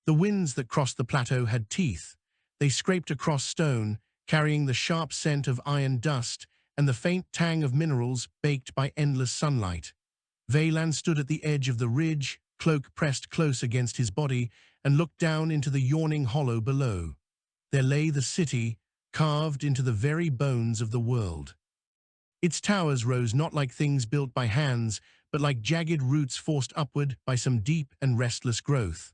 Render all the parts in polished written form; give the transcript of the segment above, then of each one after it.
The winds that crossed the plateau had teeth. They scraped across stone, carrying the sharp scent of iron dust and the faint tang of minerals baked by endless sunlight. Valan stood at the edge of the ridge, cloak pressed close against his body, and looked down into the yawning hollow below. There lay the city, carved into the very bones of the world. Its towers rose not like things built by hands, but like jagged roots forced upward by some deep and restless growth.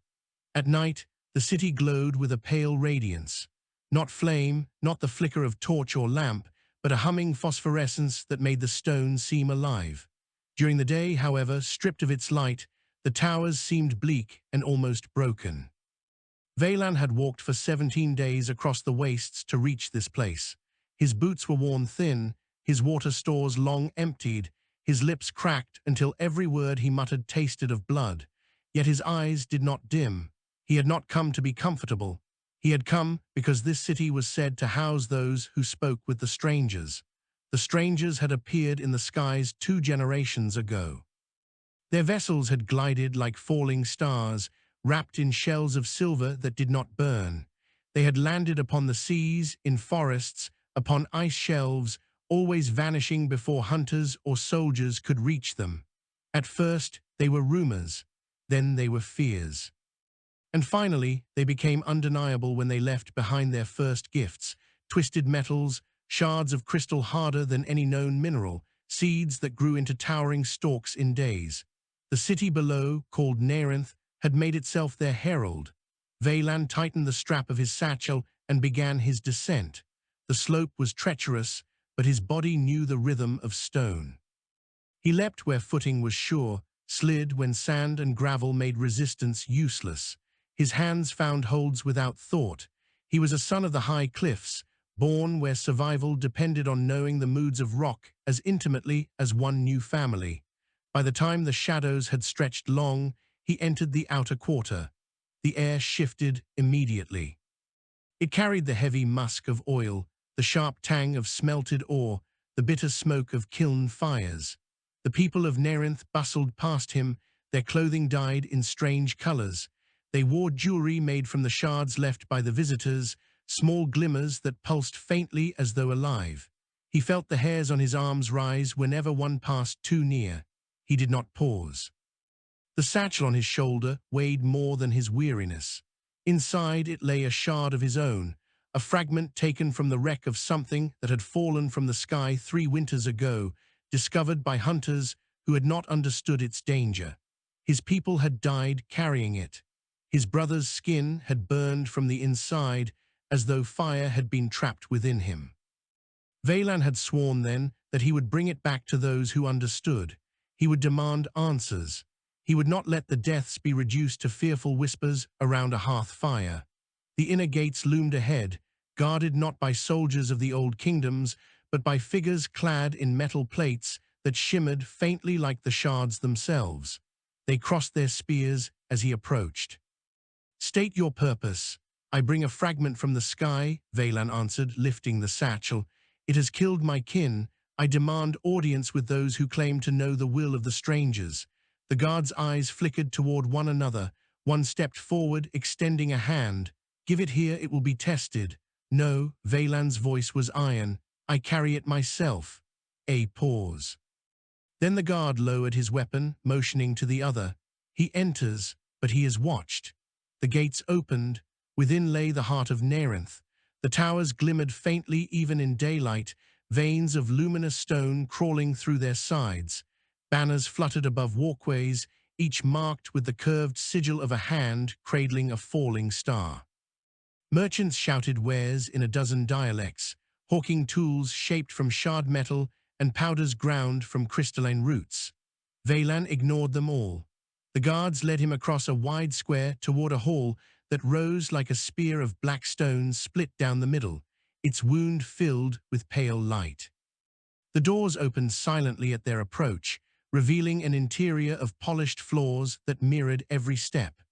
At night, the city glowed with a pale radiance. Not flame, not the flicker of torch or lamp, but a humming phosphorescence that made the stone seem alive. During the day, however, stripped of its light, the towers seemed bleak and almost broken. Valan had walked for 17 days across the wastes to reach this place. His boots were worn thin, his water stores long emptied, his lips cracked until every word he muttered tasted of blood. Yet his eyes did not dim. He had not come to be comfortable. He had come because this city was said to house those who spoke with the strangers. The strangers had appeared in the skies 2 generations ago. Their vessels had glided like falling stars, wrapped in shells of silver that did not burn. They had landed upon the seas, in forests, upon ice shelves, always vanishing before hunters or soldiers could reach them. At first, they were rumors. Then they were fears. And finally, they became undeniable when they left behind their first gifts: twisted metals, shards of crystal harder than any known mineral, seeds that grew into towering stalks in days. The city below, called Neyrinth, had made itself their herald. Valan tightened the strap of his satchel and began his descent. The slope was treacherous, but his body knew the rhythm of stone. He leapt where footing was sure, slid when sand and gravel made resistance useless. His hands found holds without thought. He was a son of the high cliffs, born where survival depended on knowing the moods of rock as intimately as one knew family. By the time the shadows had stretched long, he entered the outer quarter. The air shifted immediately. It carried the heavy musk of oil, the sharp tang of smelted ore, the bitter smoke of kiln fires. The people of Neyrinth bustled past him, their clothing dyed in strange colors. They wore jewelry made from the shards left by the visitors, small glimmers that pulsed faintly as though alive. He felt the hairs on his arms rise whenever one passed too near. He did not pause. The satchel on his shoulder weighed more than his weariness. Inside it lay a shard of his own, a fragment taken from the wreck of something that had fallen from the sky 3 winters ago, discovered by hunters who had not understood its danger. His people had died carrying it. His brother's skin had burned from the inside, as though fire had been trapped within him. Valan had sworn then that he would bring it back to those who understood. He would demand answers. He would not let the deaths be reduced to fearful whispers around a hearth fire. The inner gates loomed ahead, guarded not by soldiers of the old kingdoms, but by figures clad in metal plates that shimmered faintly like the shards themselves. They crossed their spears as he approached. "State your purpose." "I bring a fragment from the sky," Valan answered, lifting the satchel. "It has killed my kin. I demand audience with those who claim to know the will of the strangers." The guard's eyes flickered toward one another. One stepped forward, extending a hand. "Give it here, it will be tested." "No," Valan's voice was iron. "I carry it myself." A pause. Then the guard lowered his weapon, motioning to the other. He enters, but he is watched. The gates opened. Within lay the heart of Neyrinth. The towers glimmered faintly even in daylight, veins of luminous stone crawling through their sides. Banners fluttered above walkways, each marked with the curved sigil of a hand cradling a falling star. Merchants shouted wares in a dozen dialects, hawking tools shaped from shard metal and powders ground from crystalline roots. Valan ignored them all. The guards led him across a wide square toward a hall that rose like a spear of black stones split down the middle, its wound filled with pale light. The doors opened silently at their approach, revealing an interior of polished floors that mirrored every step.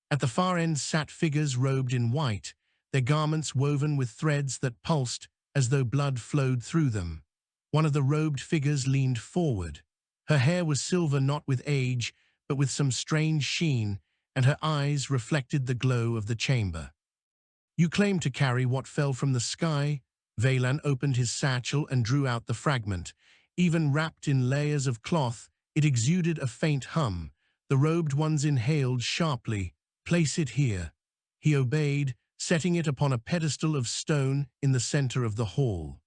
At the far end sat figures robed in white, their garments woven with threads that pulsed as though blood flowed through them. One of the robed figures leaned forward. Her hair was silver not with age, but with some strange sheen, and her eyes reflected the glow of the chamber. "You claim to carry what fell from the sky?" Valan opened his satchel and drew out the fragment. Even wrapped in layers of cloth, it exuded a faint hum. The robed ones inhaled sharply. "Place it here." He obeyed, setting it upon a pedestal of stone in the center of the hall.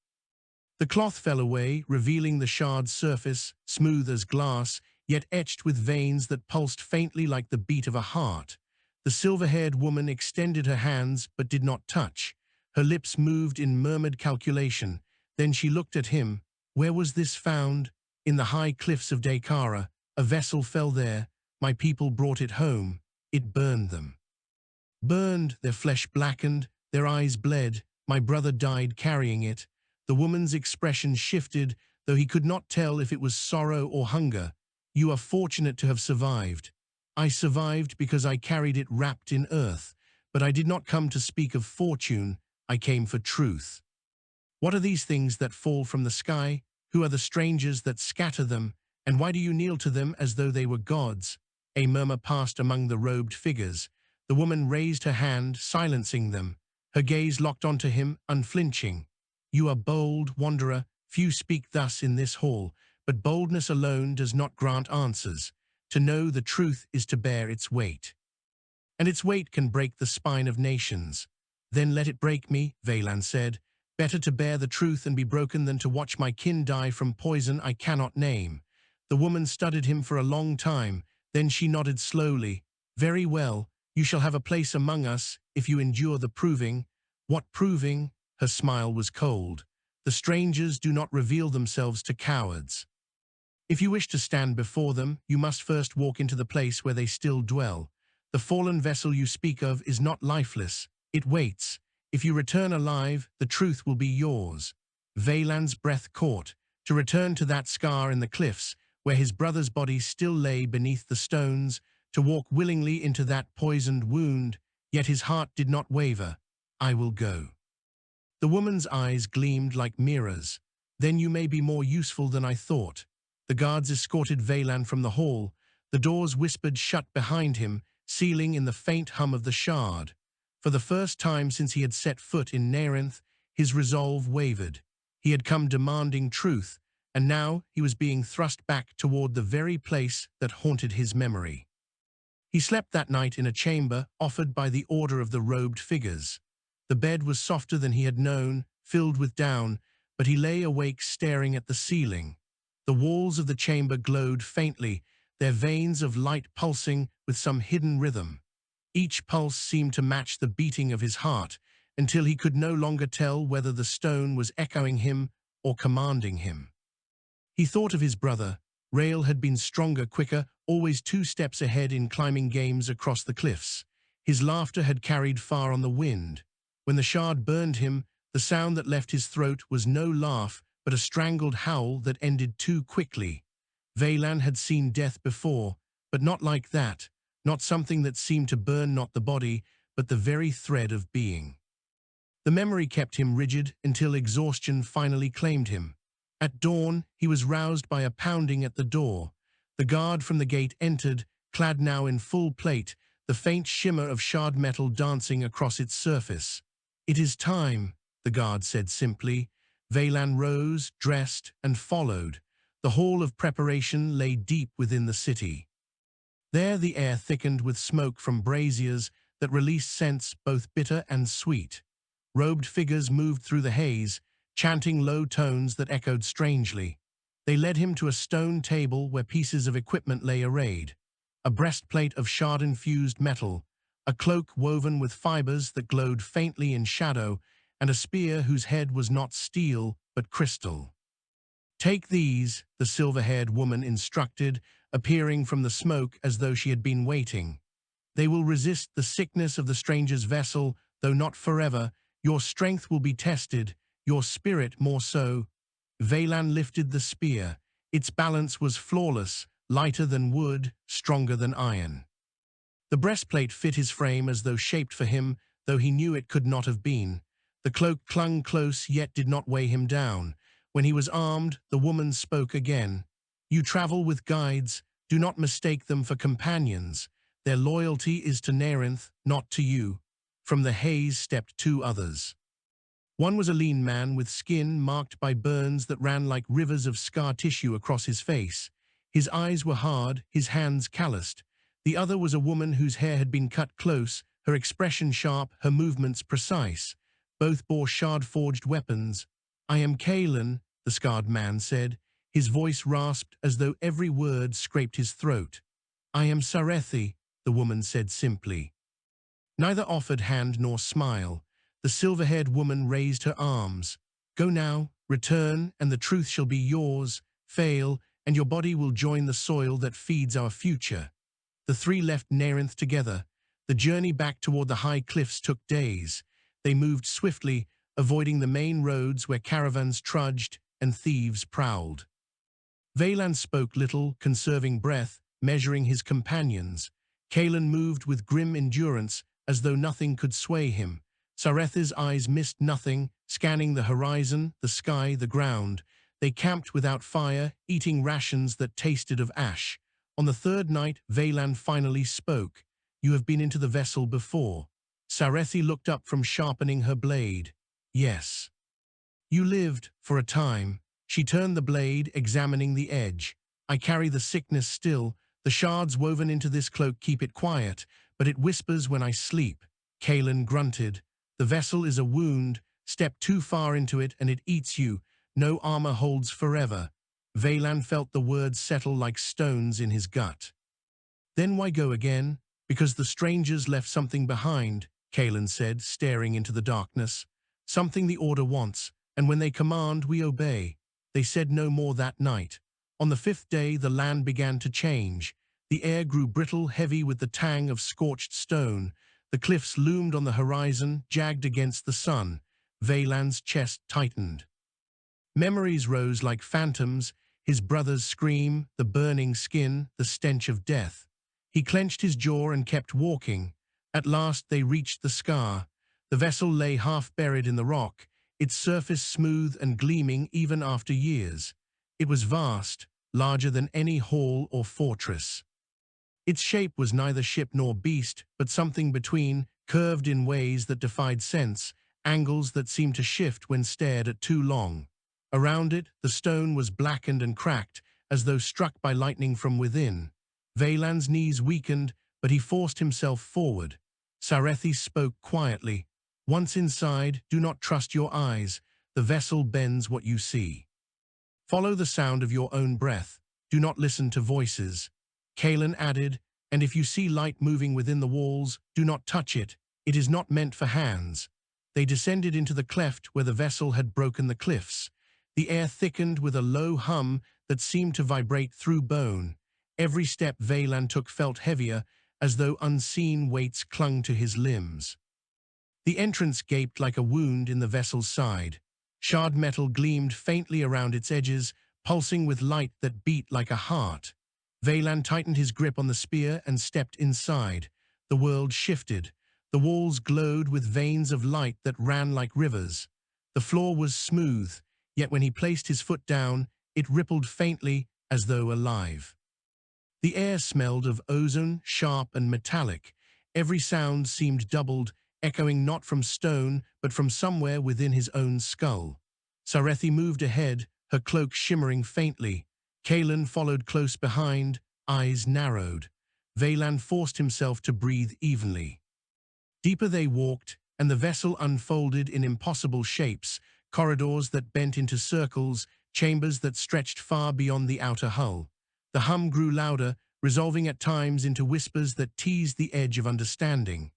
The cloth fell away, revealing the shard's surface, smooth as glass, yet etched with veins that pulsed faintly like the beat of a heart. The silver-haired woman extended her hands but did not touch. Her lips moved in murmured calculation. Then she looked at him. "Where was this found?" "In the high cliffs of Dakara. A vessel fell there. My people brought it home. It burned them." "Burned," their flesh blackened, their eyes bled. "My brother died carrying it." The woman's expression shifted, though he could not tell if it was sorrow or hunger. "You are fortunate to have survived." "I survived because I carried it wrapped in earth. But I did not come to speak of fortune. I came for truth." "What are these things that fall from the sky? Who are the strangers that scatter them? And why do you kneel to them as though they were gods?" A murmur passed among the robed figures. The woman raised her hand, silencing them. Her gaze locked onto him, unflinching. "You are bold, wanderer. Few speak thus in this hall, but boldness alone does not grant answers. To know the truth is to bear its weight. And its weight can break the spine of nations." "Then let it break me," Valan said. "Better to bear the truth and be broken than to watch my kin die from poison I cannot name." The woman studied him for a long time, then she nodded slowly. "Very well, you shall have a place among us if you endure the proving." "What proving?" Her smile was cold. "The strangers do not reveal themselves to cowards. If you wish to stand before them, you must first walk into the place where they still dwell. The fallen vessel you speak of is not lifeless. It waits. If you return alive, the truth will be yours." Valan's breath caught. To return to that scar in the cliffs, where his brother's body still lay beneath the stones, to walk willingly into that poisoned wound, yet his heart did not waver. "I will go." The woman's eyes gleamed like mirrors. "Then you may be more useful than I thought." The guards escorted Valan from the hall. The doors whispered shut behind him, sealing in the faint hum of the shard. For the first time since he had set foot in Neyrinth, his resolve wavered. He had come demanding truth, and now he was being thrust back toward the very place that haunted his memory. He slept that night in a chamber offered by the order of the robed figures. The bed was softer than he had known, filled with down, but he lay awake staring at the ceiling. The walls of the chamber glowed faintly, their veins of light pulsing with some hidden rhythm. Each pulse seemed to match the beating of his heart, until he could no longer tell whether the stone was echoing him or commanding him. He thought of his brother. Rael had been stronger, quicker, always 2 steps ahead in climbing games across the cliffs. His laughter had carried far on the wind. When the shard burned him, the sound that left his throat was no laugh, but a strangled howl that ended too quickly. Valan had seen death before, but not like that, not something that seemed to burn not the body, but the very thread of being. The memory kept him rigid until exhaustion finally claimed him. At dawn, he was roused by a pounding at the door. The guard from the gate entered, clad now in full plate, the faint shimmer of shard metal dancing across its surface. "It is time," the guard said simply. Valan rose, dressed, and followed. The hall of preparation lay deep within the city. There the air thickened with smoke from braziers that released scents both bitter and sweet. Robed figures moved through the haze, chanting low tones that echoed strangely. They led him to a stone table where pieces of equipment lay arrayed. A breastplate of shard-infused metal, a cloak woven with fibers that glowed faintly in shadow, and a spear whose head was not steel but crystal. "Take these," the silver-haired woman instructed, appearing from the smoke as though she had been waiting. "They will resist the sickness of the stranger's vessel, though not forever. Your strength will be tested, your spirit more so." Valan lifted the spear. Its balance was flawless, lighter than wood, stronger than iron. The breastplate fit his frame as though shaped for him, though he knew it could not have been. The cloak clung close yet did not weigh him down. When he was armed, the woman spoke again. "You travel with guides. Do not mistake them for companions. Their loyalty is to Neyrinth, not to you. From the haze stepped two others. One was a lean man with skin marked by burns that ran like rivers of scar tissue across his face. His eyes were hard, his hands calloused. The other was a woman whose hair had been cut close, her expression sharp, her movements precise. Both bore shard-forged weapons. "I am Kalen," the scarred man said. His voice rasped as though every word scraped his throat. "I am Sarethi," the woman said simply. Neither offered hand nor smile. The silver-haired woman raised her arms. "Go now, return, and the truth shall be yours. Fail, and your body will join the soil that feeds our future." The three left Neyrinth together. The journey back toward the high cliffs took days. They moved swiftly, avoiding the main roads where caravans trudged and thieves prowled. Valan spoke little, conserving breath, measuring his companions. Kalen moved with grim endurance, as though nothing could sway him. Sarethi's eyes missed nothing, scanning the horizon, the sky, the ground. They camped without fire, eating rations that tasted of ash. On the third night, Valan finally spoke. "You have been into the vessel before." Sarethi looked up from sharpening her blade. "Yes." "You lived, for a time." She turned the blade, examining the edge. "I carry the sickness still. The shards woven into this cloak keep it quiet, but it whispers when I sleep." Kalen grunted. "The vessel is a wound. Step too far into it and it eats you. No armor holds forever." Valan felt the words settle like stones in his gut. "Then why go again?" "Because the strangers left something behind," Kalen said, staring into the darkness. "Something the Order wants, and when they command, we obey." They said no more that night. On the fifth day, the land began to change. The air grew brittle, heavy with the tang of scorched stone. The cliffs loomed on the horizon, jagged against the sun. Valan's chest tightened. Memories rose like phantoms, his brother's scream, the burning skin, the stench of death. He clenched his jaw and kept walking. At last they reached the scar. The vessel lay half-buried in the rock, its surface smooth and gleaming even after years. It was vast, larger than any hall or fortress. Its shape was neither ship nor beast, but something between, curved in ways that defied sense, angles that seemed to shift when stared at too long. Around it, the stone was blackened and cracked, as though struck by lightning from within. Valan's knees weakened, but he forced himself forward. Sarethi spoke quietly. "Once inside, do not trust your eyes. The vessel bends what you see. Follow the sound of your own breath. Do not listen to voices." Kalen added, "And if you see light moving within the walls, do not touch it. It is not meant for hands." They descended into the cleft where the vessel had broken the cliffs. The air thickened with a low hum that seemed to vibrate through bone. Every step Valan took felt heavier, as though unseen weights clung to his limbs. The entrance gaped like a wound in the vessel's side. Shard metal gleamed faintly around its edges, pulsing with light that beat like a heart. Valan tightened his grip on the spear and stepped inside. The world shifted. The walls glowed with veins of light that ran like rivers. The floor was smooth, yet when he placed his foot down, it rippled faintly as though alive. The air smelled of ozone, sharp and metallic. Every sound seemed doubled, echoing not from stone, but from somewhere within his own skull. Sarethi moved ahead, her cloak shimmering faintly. Kalen followed close behind, eyes narrowed. Valan forced himself to breathe evenly. Deeper they walked, and the vessel unfolded in impossible shapes, corridors that bent into circles, chambers that stretched far beyond the outer hull. The hum grew louder, resolving at times into whispers that teased the edge of understanding.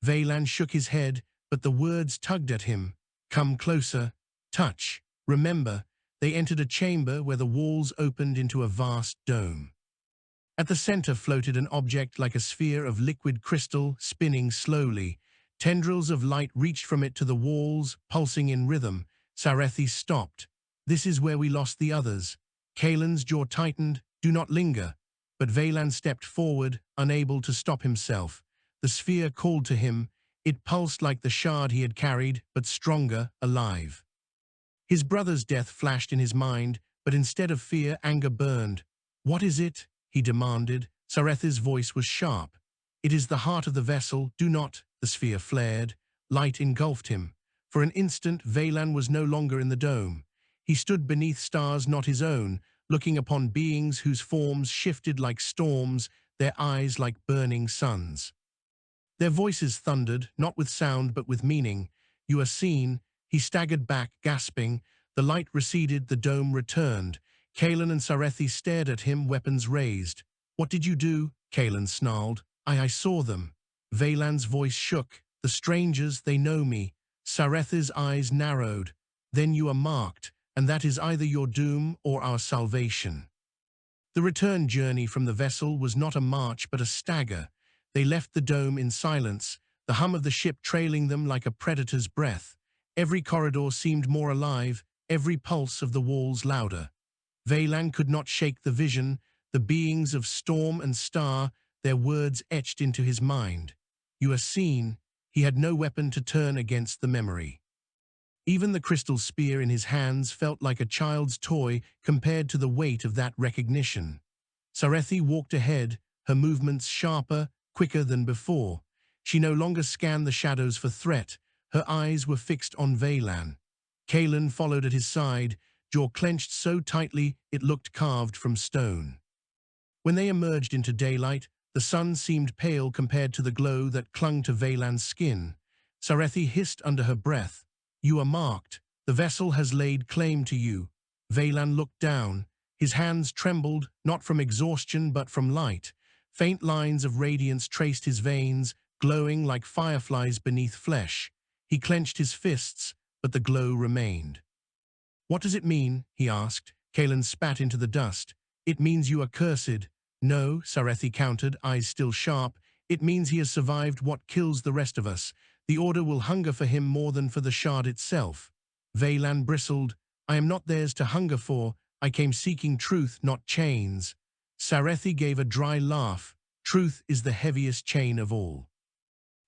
Valan shook his head, but the words tugged at him. "Come closer. Touch. Remember." They entered a chamber where the walls opened into a vast dome. At the center floated an object like a sphere of liquid crystal, spinning slowly. Tendrils of light reached from it to the walls, pulsing in rhythm. Sarethi stopped. "This is where we lost the others." Kalen's jaw tightened. "Do not linger." But Valan stepped forward, unable to stop himself. The sphere called to him. It pulsed like the shard he had carried, but stronger, alive. His brother's death flashed in his mind, but instead of fear, anger burned. "What is it?" he demanded. Sarethi's voice was sharp. It is the heart of the vessel, do not, the sphere flared. Light engulfed him. For an instant, Valan was no longer in the dome. He stood beneath stars not his own, looking upon beings whose forms shifted like storms, their eyes like burning suns. Their voices thundered, not with sound but with meaning. You are seen. He staggered back, gasping. The light receded, the dome returned. Kaelan and Sarethi stared at him, weapons raised. What did you do? Kaelan snarled. I saw them. Valan's voice shook. The strangers, they know me. Sarethi's eyes narrowed. Then you are marked, and that is either your doom or our salvation. The return journey from the vessel was not a march but a stagger. They left the dome in silence, the hum of the ship trailing them like a predator's breath. Every corridor seemed more alive, every pulse of the walls louder. Valan could not shake the vision, the beings of storm and star, their words etched into his mind. You are seen. He had no weapon to turn against the memory. Even the crystal spear in his hands felt like a child's toy compared to the weight of that recognition. Sarethi walked ahead, her movements sharper, quicker than before. She no longer scanned the shadows for threat. Her eyes were fixed on Valan. Kaelan followed at his side, jaw clenched so tightly it looked carved from stone. When they emerged into daylight, the sun seemed pale compared to the glow that clung to Valan's skin. Sarethi hissed under her breath. You are marked. The vessel has laid claim to you. Valan looked down. His hands trembled, not from exhaustion but from light. Faint lines of radiance traced his veins, glowing like fireflies beneath flesh. He clenched his fists, but the glow remained. What does it mean? He asked. Kaelan spat into the dust. It means you are cursed. No, Sarethi countered, eyes still sharp. It means he has survived what kills the rest of us. The Order will hunger for him more than for the shard itself. Valan bristled. I am not theirs to hunger for. I came seeking truth, not chains. Sarethi gave a dry laugh. Truth is the heaviest chain of all.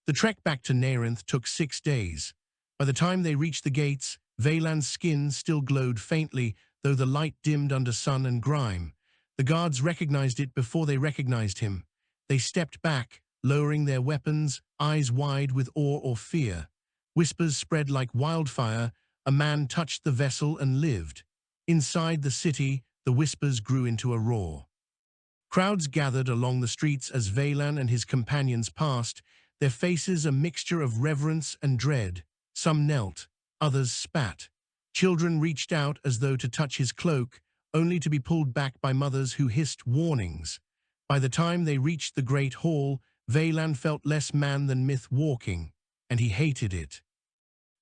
The trek back to Neyrinth took 6 days. By the time they reached the gates, Valan's skin still glowed faintly, though the light dimmed under sun and grime. The guards recognized it before they recognized him. They stepped back, lowering their weapons, eyes wide with awe or fear. Whispers spread like wildfire. A man touched the vessel and lived. Inside the city, the whispers grew into a roar. Crowds gathered along the streets as Valan and his companions passed, their faces a mixture of reverence and dread. Some knelt, others spat. Children reached out as though to touch his cloak, only to be pulled back by mothers who hissed warnings. By the time they reached the great hall, Valan felt less man than myth walking, and he hated it.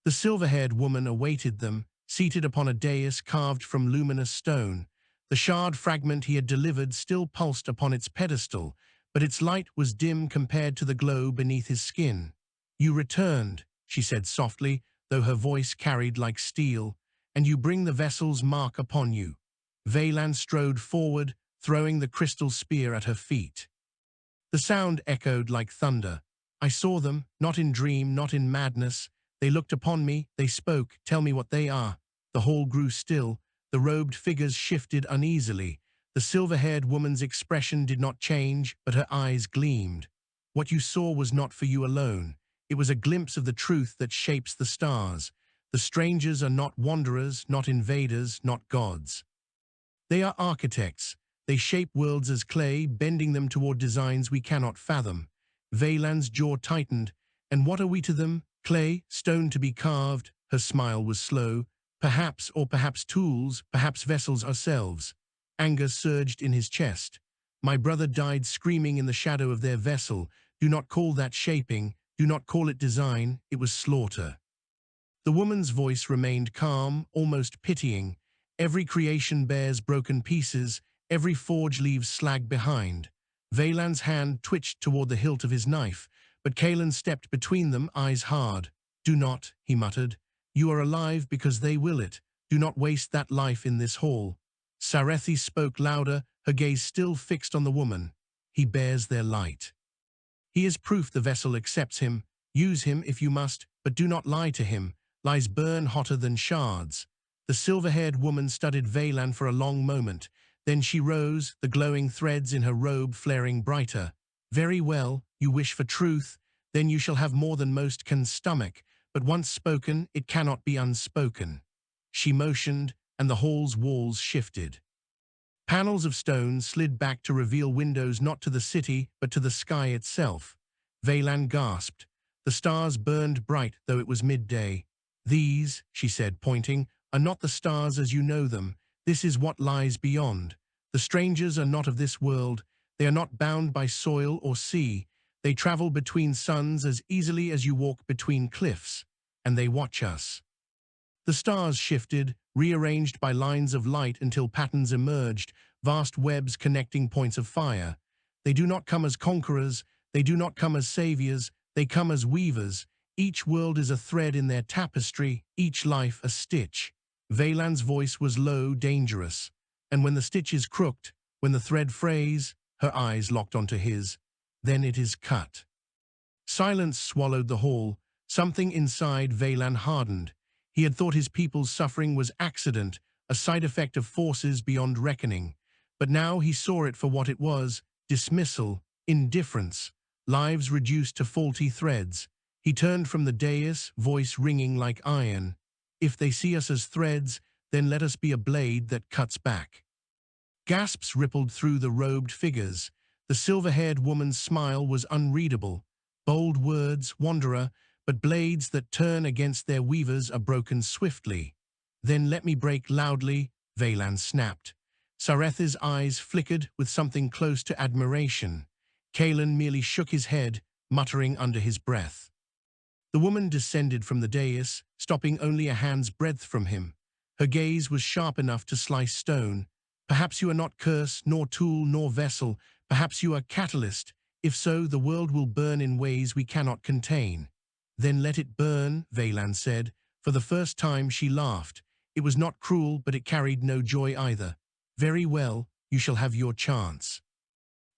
The silver-haired woman awaited them, seated upon a dais carved from luminous stone. The shard fragment he had delivered still pulsed upon its pedestal, but its light was dim compared to the glow beneath his skin. You returned, she said softly, though her voice carried like steel, and you bring the vessel's mark upon you. Valan strode forward, throwing the crystal spear at her feet. The sound echoed like thunder. I saw them, not in dream, not in madness. They looked upon me, they spoke, tell me what they are. The hall grew still. The robed figures shifted uneasily. The silver-haired woman's expression did not change, but her eyes gleamed. What you saw was not for you alone. It was a glimpse of the truth that shapes the stars. The strangers are not wanderers, not invaders, not gods. They are architects. They shape worlds as clay, bending them toward designs we cannot fathom. Valan's jaw tightened. And what are we to them? Clay, stone to be carved. Her smile was slow. Perhaps, or perhaps tools, perhaps vessels ourselves. Anger surged in his chest. My brother died screaming in the shadow of their vessel. Do not call that shaping. Do not call it design. It was slaughter. The woman's voice remained calm, almost pitying. Every creation bears broken pieces. Every forge leaves slag behind. Valan's hand twitched toward the hilt of his knife, but Kaelan stepped between them, eyes hard. Do not, he muttered. You are alive because they will it. Do not waste that life in this hall. Sarethi spoke louder, her gaze still fixed on the woman. He bears their light. He is proof the vessel accepts him. Use him if you must, but do not lie to him. Lies burn hotter than shards. The silver-haired woman studied Valan for a long moment. Then she rose, the glowing threads in her robe flaring brighter. Very well, you wish for truth, then you shall have more than most can stomach, but once spoken, it cannot be unspoken." She motioned, and the hall's walls shifted. Panels of stone slid back to reveal windows not to the city, but to the sky itself. Veylan gasped. The stars burned bright, though it was midday. "These," she said, pointing, "are not the stars as you know them. This is what lies beyond. The strangers are not of this world. They are not bound by soil or sea. They travel between suns as easily as you walk between cliffs. And they watch us." The stars shifted, rearranged by lines of light until patterns emerged, vast webs connecting points of fire. They do not come as conquerors, they do not come as saviors, they come as weavers. Each world is a thread in their tapestry, each life a stitch. Veylan's voice was low, dangerous. And when the stitch is crooked, when the thread frays, her eyes locked onto his, then it is cut. Silence swallowed the hall. Something inside Veylan hardened. He had thought his people's suffering was accident, a side effect of forces beyond reckoning. But now he saw it for what it was: dismissal, indifference, lives reduced to faulty threads. He turned from the dais, voice ringing like iron. "If they see us as threads, then let us be a blade that cuts back." Gasps rippled through the robed figures. The silver-haired woman's smile was unreadable. Bold words, wanderer, but blades that turn against their weavers are broken swiftly. "Then let me break loudly," Veylan snapped. Sarethi's eyes flickered with something close to admiration. Kalen merely shook his head, muttering under his breath. The woman descended from the dais, stopping only a hand's breadth from him. Her gaze was sharp enough to slice stone. "Perhaps you are not curse, nor tool, nor vessel. Perhaps you are catalyst. If so, the world will burn in ways we cannot contain." "Then let it burn," Veylan said. For the first time she laughed. It was not cruel, but it carried no joy either. "Very well, you shall have your chance.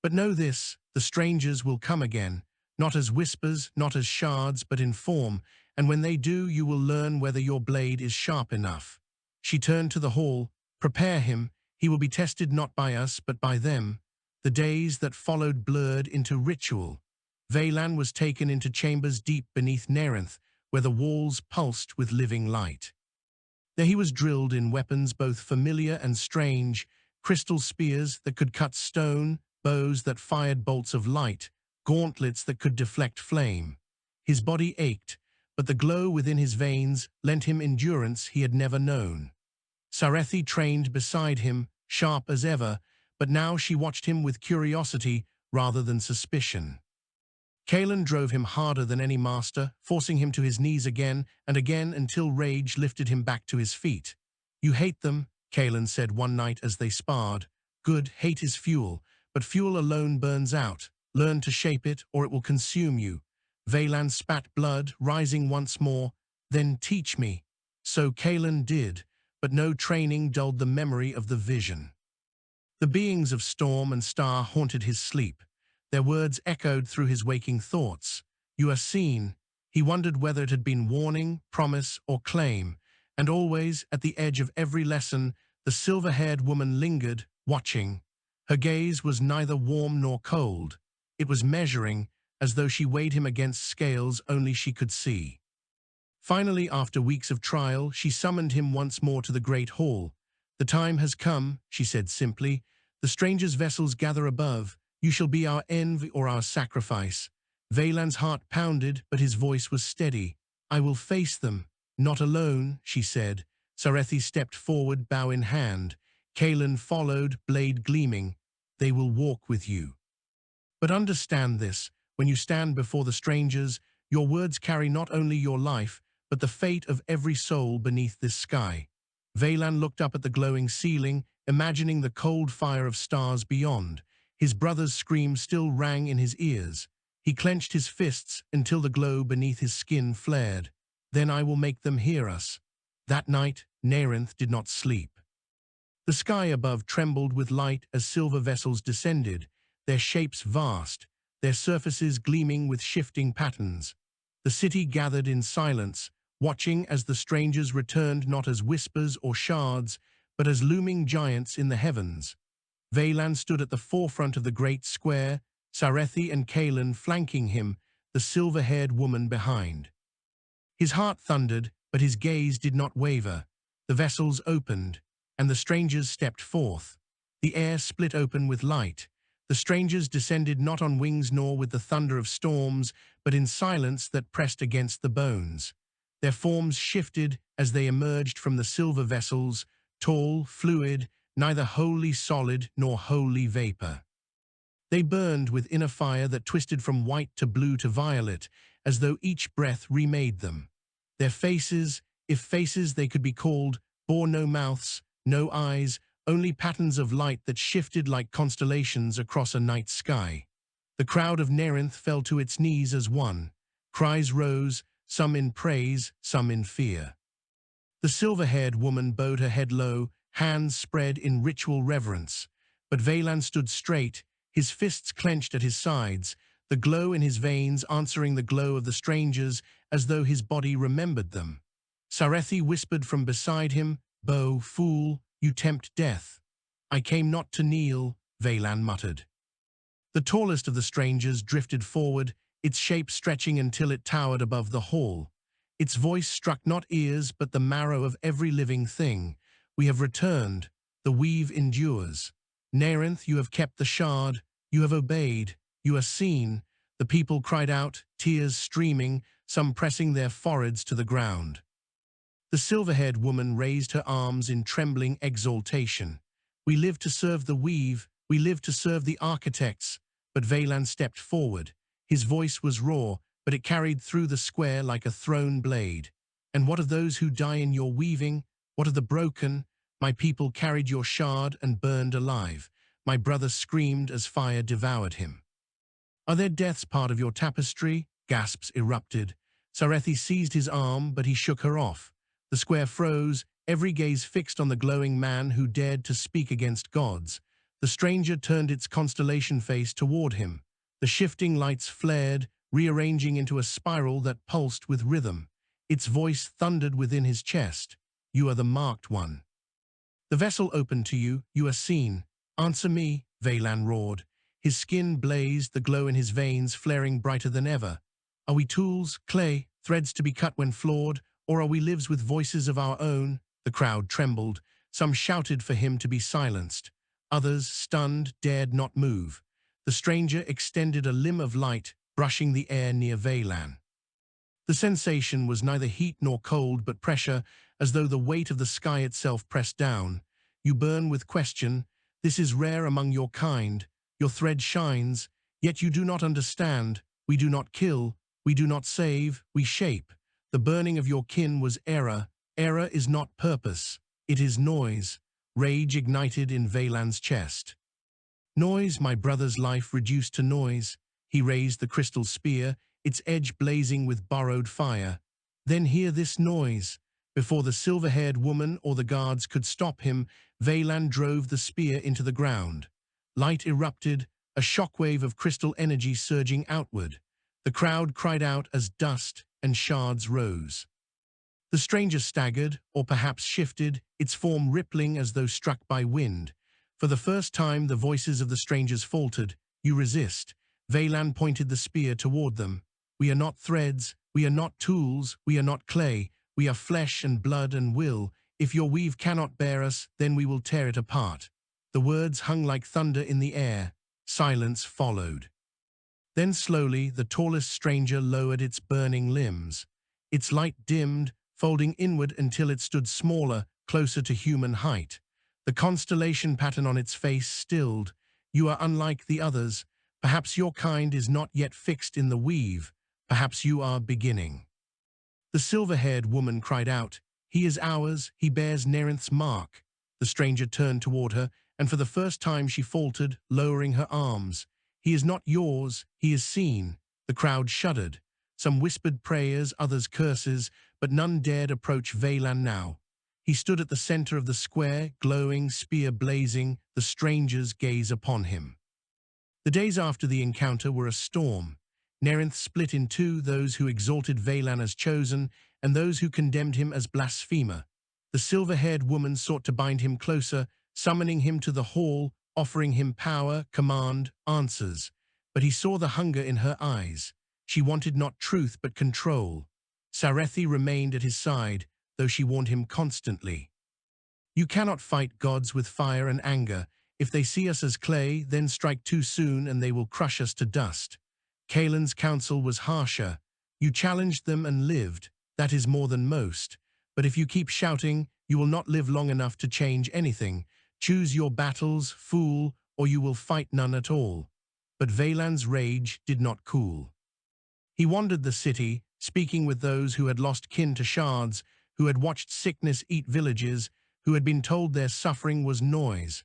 But know this, the strangers will come again, not as whispers, not as shards, but in form, and when they do, you will learn whether your blade is sharp enough." She turned to the hall. "Prepare him. He will be tested not by us, but by them." The days that followed blurred into ritual. Veylan was taken into chambers deep beneath Neyrinth, where the walls pulsed with living light. There he was drilled in weapons both familiar and strange, crystal spears that could cut stone, bows that fired bolts of light, gauntlets that could deflect flame. His body ached, but the glow within his veins lent him endurance he had never known. Sarethi trained beside him, sharp as ever, but now she watched him with curiosity rather than suspicion. Kalen drove him harder than any master, forcing him to his knees again and again until rage lifted him back to his feet. "You hate them," Kalen said one night as they sparred. "Good, hate is fuel, but fuel alone burns out. Learn to shape it, or it will consume you." Veylan spat blood, rising once more. "Then teach me." So Kalen did, but no training dulled the memory of the vision. The beings of Storm and Star haunted his sleep. Their words echoed through his waking thoughts. "You are seen." He wondered whether it had been warning, promise, or claim. And always, at the edge of every lesson, the silver-haired woman lingered, watching. Her gaze was neither warm nor cold. It was measuring, as though she weighed him against scales only she could see. Finally, after weeks of trial, she summoned him once more to the great hall. "The time has come," she said simply. "The strangers' vessels gather above. You shall be our envy or our sacrifice." Veylan's heart pounded, but his voice was steady. "I will face them." "Not alone," she said. Sarethi stepped forward, bow in hand. Kalen followed, blade gleaming. "They will walk with you. But understand this, when you stand before the strangers, your words carry not only your life, but the fate of every soul beneath this sky." Veylan looked up at the glowing ceiling, imagining the cold fire of stars beyond. His brother's scream still rang in his ears. He clenched his fists until the glow beneath his skin flared. "Then I will make them hear us." That night, Neyrinth did not sleep. The sky above trembled with light as silver vessels descended, their shapes vast, their surfaces gleaming with shifting patterns. The city gathered in silence, watching as the strangers returned not as whispers or shards, but as looming giants in the heavens. Veylan stood at the forefront of the great square, Sarethi and Kaelin flanking him, the silver-haired woman behind. His heart thundered, but his gaze did not waver. The vessels opened, and the strangers stepped forth. The air split open with light. The strangers descended not on wings nor with the thunder of storms, but in silence that pressed against the bones. Their forms shifted as they emerged from the silver vessels, tall, fluid, neither wholly solid nor wholly vapor. They burned with inner fire that twisted from white to blue to violet, as though each breath remade them. Their faces, if faces they could be called, bore no mouths, no eyes, only patterns of light that shifted like constellations across a night sky. The crowd of Neyrinth fell to its knees as one. Cries rose, some in praise, some in fear. The silver-haired woman bowed her head low, hands spread in ritual reverence. But Valan stood straight, his fists clenched at his sides, the glow in his veins answering the glow of the strangers as though his body remembered them. Sarethi whispered from beside him, "Bow, fool, you tempt death." "I came not to kneel," Valan muttered. The tallest of the strangers drifted forward, its shape stretching until it towered above the hall. Its voice struck not ears but the marrow of every living thing. "We have returned. The weave endures. Neyrinth, you have kept the shard. You have obeyed. You are seen." The people cried out, tears streaming, some pressing their foreheads to the ground. The silver-haired woman raised her arms in trembling exaltation. "We live to serve the weave. We live to serve the architects." But Valan stepped forward. His voice was raw, but it carried through the square like a thrown blade. "And what of those who die in your weaving? What of the broken? My people carried your shard and burned alive." My brother screamed as fire devoured him. "Are their deaths part of your tapestry?" Gasps erupted. Sarethi seized his arm, but he shook her off. The square froze, every gaze fixed on the glowing man who dared to speak against gods. The stranger turned its constellation face toward him. The shifting lights flared, rearranging into a spiral that pulsed with rhythm. Its voice thundered within his chest. "You are the marked one. The vessel opened to you. You are seen. Answer me," Valan roared. His skin blazed, the glow in his veins flaring brighter than ever. "Are we tools, clay, threads to be cut when flawed, or are we lives with voices of our own?" The crowd trembled. Some shouted for him to be silenced. Others, stunned, dared not move. The stranger extended a limb of light, brushing the air near Valan. The sensation was neither heat nor cold, but pressure, as though the weight of the sky itself pressed down. "You burn with question. This is rare among your kind. Your thread shines, yet you do not understand. We do not kill, we do not save, we shape. The burning of your kin was error. Error is not purpose. It is noise." Rage ignited in Valan's chest. "Noise, my brother's life reduced to noise." He raised the crystal spear, its edge blazing with borrowed fire. "Then hear this noise." Before the silver-haired woman or the guards could stop him, Valan drove the spear into the ground. Light erupted, a shockwave of crystal energy surging outward. The crowd cried out as dust and shards rose. The stranger staggered, or perhaps shifted, its form rippling as though struck by wind. For the first time, the voices of the strangers faltered. "You resist." Valan pointed the spear toward them. "We are not threads, we are not tools, we are not clay. We are flesh and blood and will. If your weave cannot bear us, then we will tear it apart." The words hung like thunder in the air. Silence followed. Then slowly, the tallest stranger lowered its burning limbs. Its light dimmed, folding inward until it stood smaller, closer to human height. The constellation pattern on its face stilled. "You are unlike the others. Perhaps your kind is not yet fixed in the weave. Perhaps you are beginning." The silver-haired woman cried out, "He is ours, he bears Neyrinth's mark." The stranger turned toward her, and for the first time she faltered, lowering her arms. "He is not yours, he is seen." The crowd shuddered. Some whispered prayers, others curses, but none dared approach Valan now. He stood at the center of the square, glowing, spear blazing, the stranger's gaze upon him. The days after the encounter were a storm. Neyrinth split in two, those who exalted Valan as chosen, and those who condemned him as blasphemer. The silver-haired woman sought to bind him closer, summoning him to the hall, offering him power, command, answers. but he saw the hunger in her eyes. She wanted not truth but control. Sarethi remained at his side, though she warned him constantly. You cannot fight gods with fire and anger. If they see us as clay, then strike too soon and they will crush us to dust. Kalen's counsel was harsher. You challenged them and lived. That is more than most. But if you keep shouting, you will not live long enough to change anything. Choose your battles, fool, or you will fight none at all. But Valan's rage did not cool. He wandered the city, speaking with those who had lost kin to shards, who had watched sickness eat villages, who had been told their suffering was noise.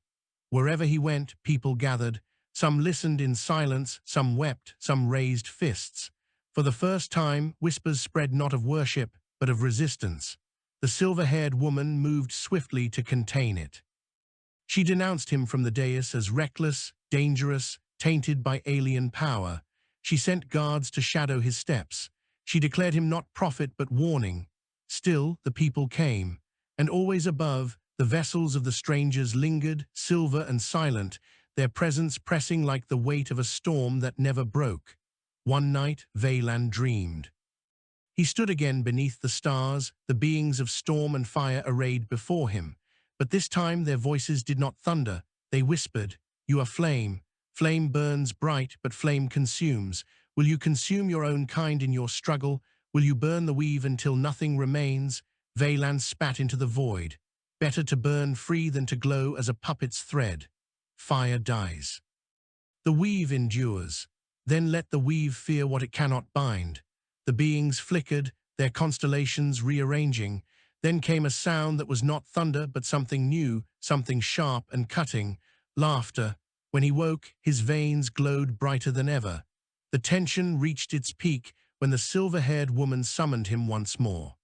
Wherever he went, people gathered. Some listened in silence, some wept, some raised fists. For the first time, whispers spread not of worship, but of resistance. The silver-haired woman moved swiftly to contain it. She denounced him from the dais as reckless, dangerous, tainted by alien power. She sent guards to shadow his steps. She declared him not prophet but warning. Still, the people came, and always above, the vessels of the strangers lingered, silver and silent, their presence pressing like the weight of a storm that never broke. One night, Valan dreamed. He stood again beneath the stars, the beings of storm and fire arrayed before him. But this time their voices did not thunder, they whispered, "You are flame. Flame burns bright, but flame consumes. Will you consume your own kind in your struggle? Will you burn the weave until nothing remains?" Valan spat into the void. Better to burn free than to glow as a puppet's thread. Fire dies. The weave endures. Then let the weave fear what it cannot bind. The beings flickered, their constellations rearranging. Then came a sound that was not thunder but something new, something sharp and cutting. Laughter. When he woke, his veins glowed brighter than ever. The tension reached its peak when the silver-haired woman summoned him once more.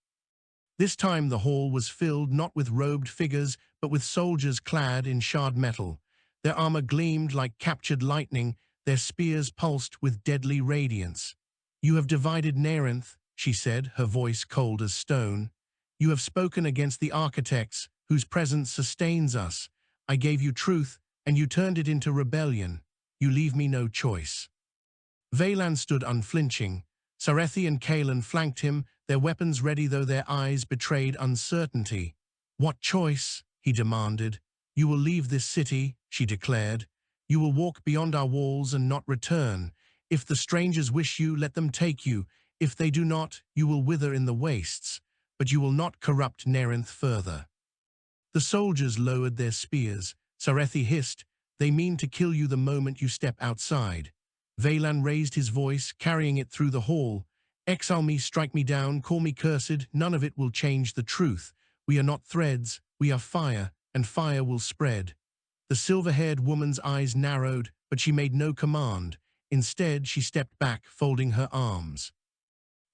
This time the hall was filled not with robed figures, but with soldiers clad in shard metal. Their armor gleamed like captured lightning, their spears pulsed with deadly radiance. "You have divided Neyrinth," she said, her voice cold as stone. "You have spoken against the architects, whose presence sustains us. I gave you truth, and you turned it into rebellion. You leave me no choice." Valan stood unflinching. Sarethi and Kalen flanked him, their weapons ready though their eyes betrayed uncertainty. "What choice?" he demanded. "You will leave this city," she declared. "You will walk beyond our walls and not return. If the strangers wish you, let them take you. If they do not, you will wither in the wastes. But you will not corrupt Neyrinth further." The soldiers lowered their spears. Sarethi hissed, "They mean to kill you the moment you step outside." Valan raised his voice, carrying it through the hall. "Exile me, strike me down, call me cursed, none of it will change the truth. We are not threads, we are fire, and fire will spread." The silver-haired woman's eyes narrowed, but she made no command. Instead, she stepped back, folding her arms.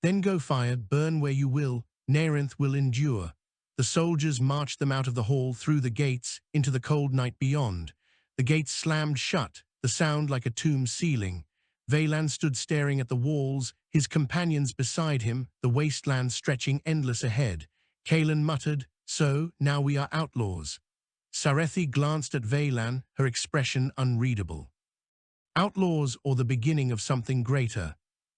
"Then go, fire, burn where you will. Neyrinth will endure." The soldiers marched them out of the hall, through the gates, into the cold night beyond. The gates slammed shut, the sound like a tomb ceiling. Valan stood staring at the walls, his companions beside him, the wasteland stretching endless ahead. Kalen muttered, "So, now we are outlaws." Sarethi glanced at Valan, her expression unreadable. Outlaws, or the beginning of something greater.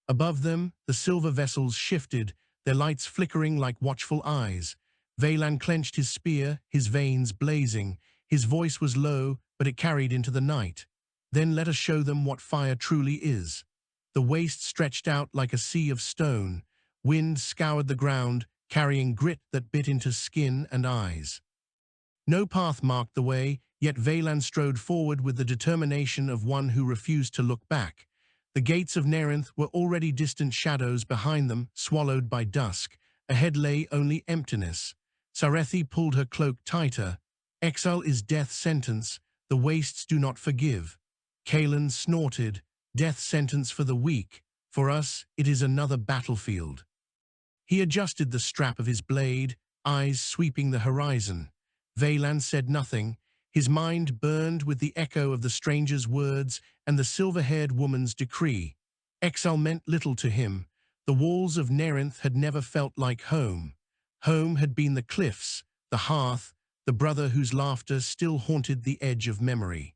Above them, the silver vessels shifted, their lights flickering like watchful eyes. Valan clenched his spear, his veins blazing. His voice was low, but it carried into the night. "Then let us show them what fire truly is." The waste stretched out like a sea of stone. Wind scoured the ground, carrying grit that bit into skin and eyes. No path marked the way, yet Valan strode forward with the determination of one who refused to look back. The gates of Neyrinth were already distant shadows behind them, swallowed by dusk. Ahead lay only emptiness. Sarethi pulled her cloak tighter. "Exile is death's sentence. The wastes do not forgive." Kalen snorted. "Death sentence for the weak. For us, it is another battlefield." He adjusted the strap of his blade, eyes sweeping the horizon. Valan said nothing. His mind burned with the echo of the stranger's words and the silver-haired woman's decree. Exile meant little to him. The walls of Neyrinth had never felt like home. Home had been the cliffs, the hearth, the brother whose laughter still haunted the edge of memory.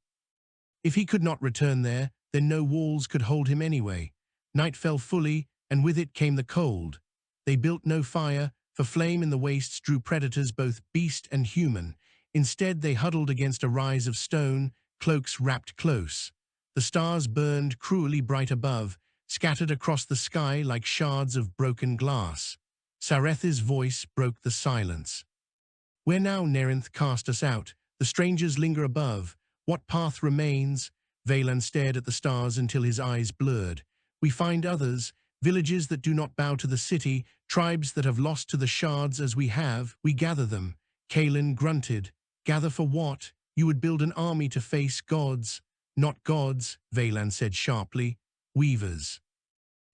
If he could not return there, then no walls could hold him anyway. Night fell fully, and with it came the cold. They built no fire, for flame in the wastes drew predators both beast and human. Instead they huddled against a rise of stone, cloaks wrapped close. The stars burned cruelly bright above, scattered across the sky like shards of broken glass. Sarethi's voice broke the silence. "Where now, Neyrinth cast us out? The strangers linger above. What path remains?" Valan stared at the stars until his eyes blurred. "We find others, villages that do not bow to the city, tribes that have lost to the shards as we have. We gather them." Kaelin grunted. "Gather for what? You would build an army to face gods." "Not gods," Valan said sharply. "Weavers.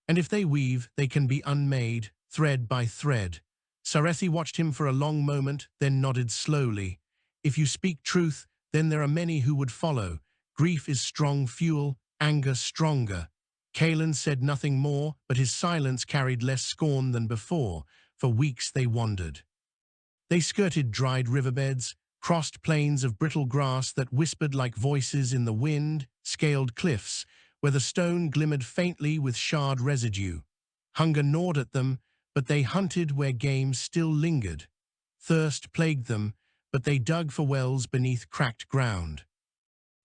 And if they weave, they can be unmade, thread by thread." Sarethi watched him for a long moment, then nodded slowly. "If you speak truth, then there are many who would follow. Grief is strong fuel, anger stronger." Kaelin said nothing more, but his silence carried less scorn than before. For weeks they wandered. They skirted dried riverbeds, crossed plains of brittle grass that whispered like voices in the wind, scaled cliffs, where the stone glimmered faintly with shard residue. Hunger gnawed at them, but they hunted where game still lingered. Thirst plagued them, but they dug for wells beneath cracked ground.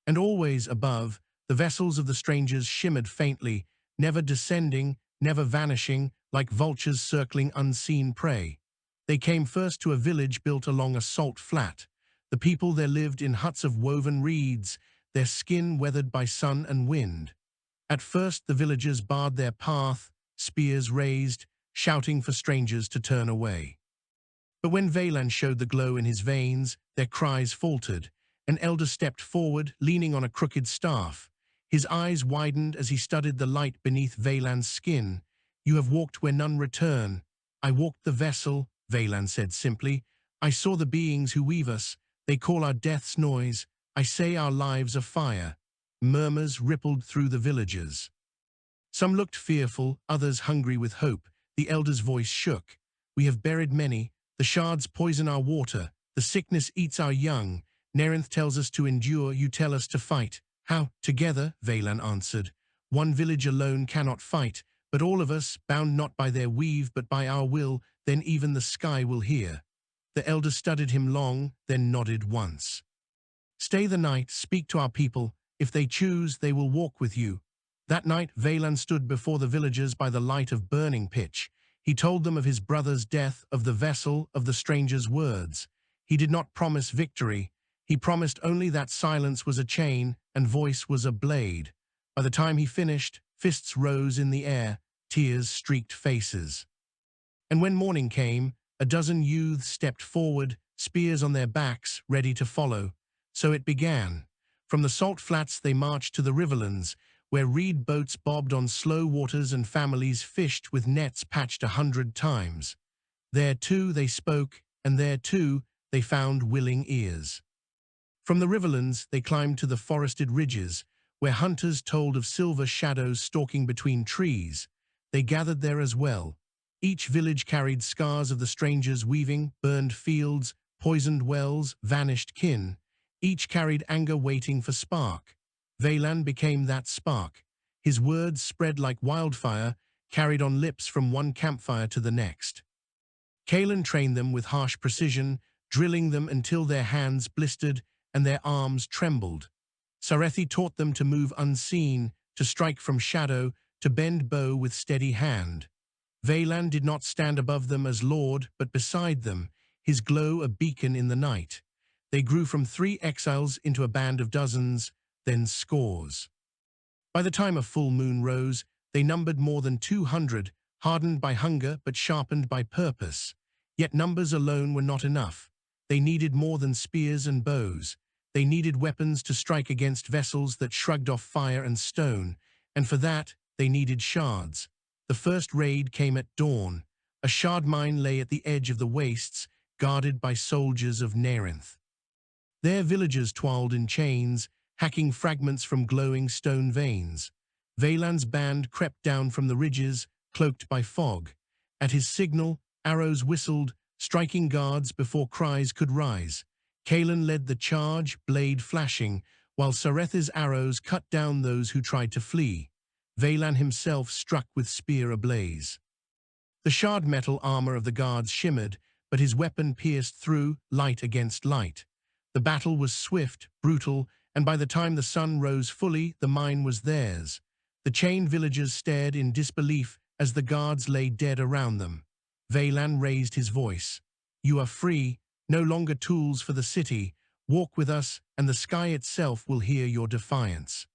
And always above, the vessels of the strangers shimmered faintly, never descending, never vanishing, like vultures circling unseen prey. They came first to a village built along a salt flat. The people there lived in huts of woven reeds, their skin weathered by sun and wind. At first the villagers barred their path, spears raised, shouting for strangers to turn away. But when Valan showed the glow in his veins, their cries faltered. An elder stepped forward, leaning on a crooked staff. His eyes widened as he studied the light beneath Valan's skin. "You have walked where none return." "I walked the vessel," Valan said simply. "I saw the beings who weave us. They call our death's noise. I say our lives are fire." Murmurs rippled through the villagers. Some looked fearful, others hungry with hope. The elder's voice shook. "We have buried many. The shards poison our water. The sickness eats our young. Neyrinth tells us to endure, you tell us to fight." "How? Together," Valan answered. "One village alone cannot fight, but all of us, bound not by their weave but by our will, then even the sky will hear." The elder studied him long, then nodded once. "Stay the night, speak to our people. If they choose, they will walk with you." That night, Valan stood before the villagers by the light of burning pitch. He told them of his brother's death, of the vessel, of the stranger's words. He did not promise victory. He promised only that silence was a chain and voice was a blade. By the time he finished, fists rose in the air, tears streaked faces. And when morning came, a dozen youths stepped forward, spears on their backs, ready to follow. So it began. From the salt flats they marched to the riverlands, where reed boats bobbed on slow waters and families fished with nets patched 100 times. There too they spoke, and there too they found willing ears. From the riverlands they climbed to the forested ridges, where hunters told of silver shadows stalking between trees. They gathered there as well. Each village carried scars of the strangers' weaving, burned fields, poisoned wells, vanished kin. Each carried anger waiting for spark. Valan became that spark. His words spread like wildfire, carried on lips from one campfire to the next. Kaelin trained them with harsh precision, drilling them until their hands blistered and their arms trembled. Sarethi taught them to move unseen, to strike from shadow, to bend bow with steady hand. Valan did not stand above them as lord, but beside them, his glow a beacon in the night. They grew from 3 exiles into a band of dozens, then scores. By the time a full moon rose, they numbered more than 200, hardened by hunger but sharpened by purpose. Yet numbers alone were not enough. They needed more than spears and bows. They needed weapons to strike against vessels that shrugged off fire and stone, and for that they needed shards. The first raid came at dawn. A shard mine lay at the edge of the wastes, guarded by soldiers of Neyrinth. There villagers toiled in chains, hacking fragments from glowing stone veins. Valan's band crept down from the ridges, cloaked by fog. At his signal, arrows whistled, striking guards before cries could rise. Kaelin led the charge, blade flashing, while Sarethi's arrows cut down those who tried to flee. Valan himself struck with spear ablaze. The shard metal armor of the guards shimmered, but his weapon pierced through, light against light. The battle was swift, brutal, and by the time the sun rose fully, the mine was theirs. The chained villagers stared in disbelief as the guards lay dead around them. Valan raised his voice. "You are free, no longer tools for the city. Walk with us, and the sky itself will hear your defiance."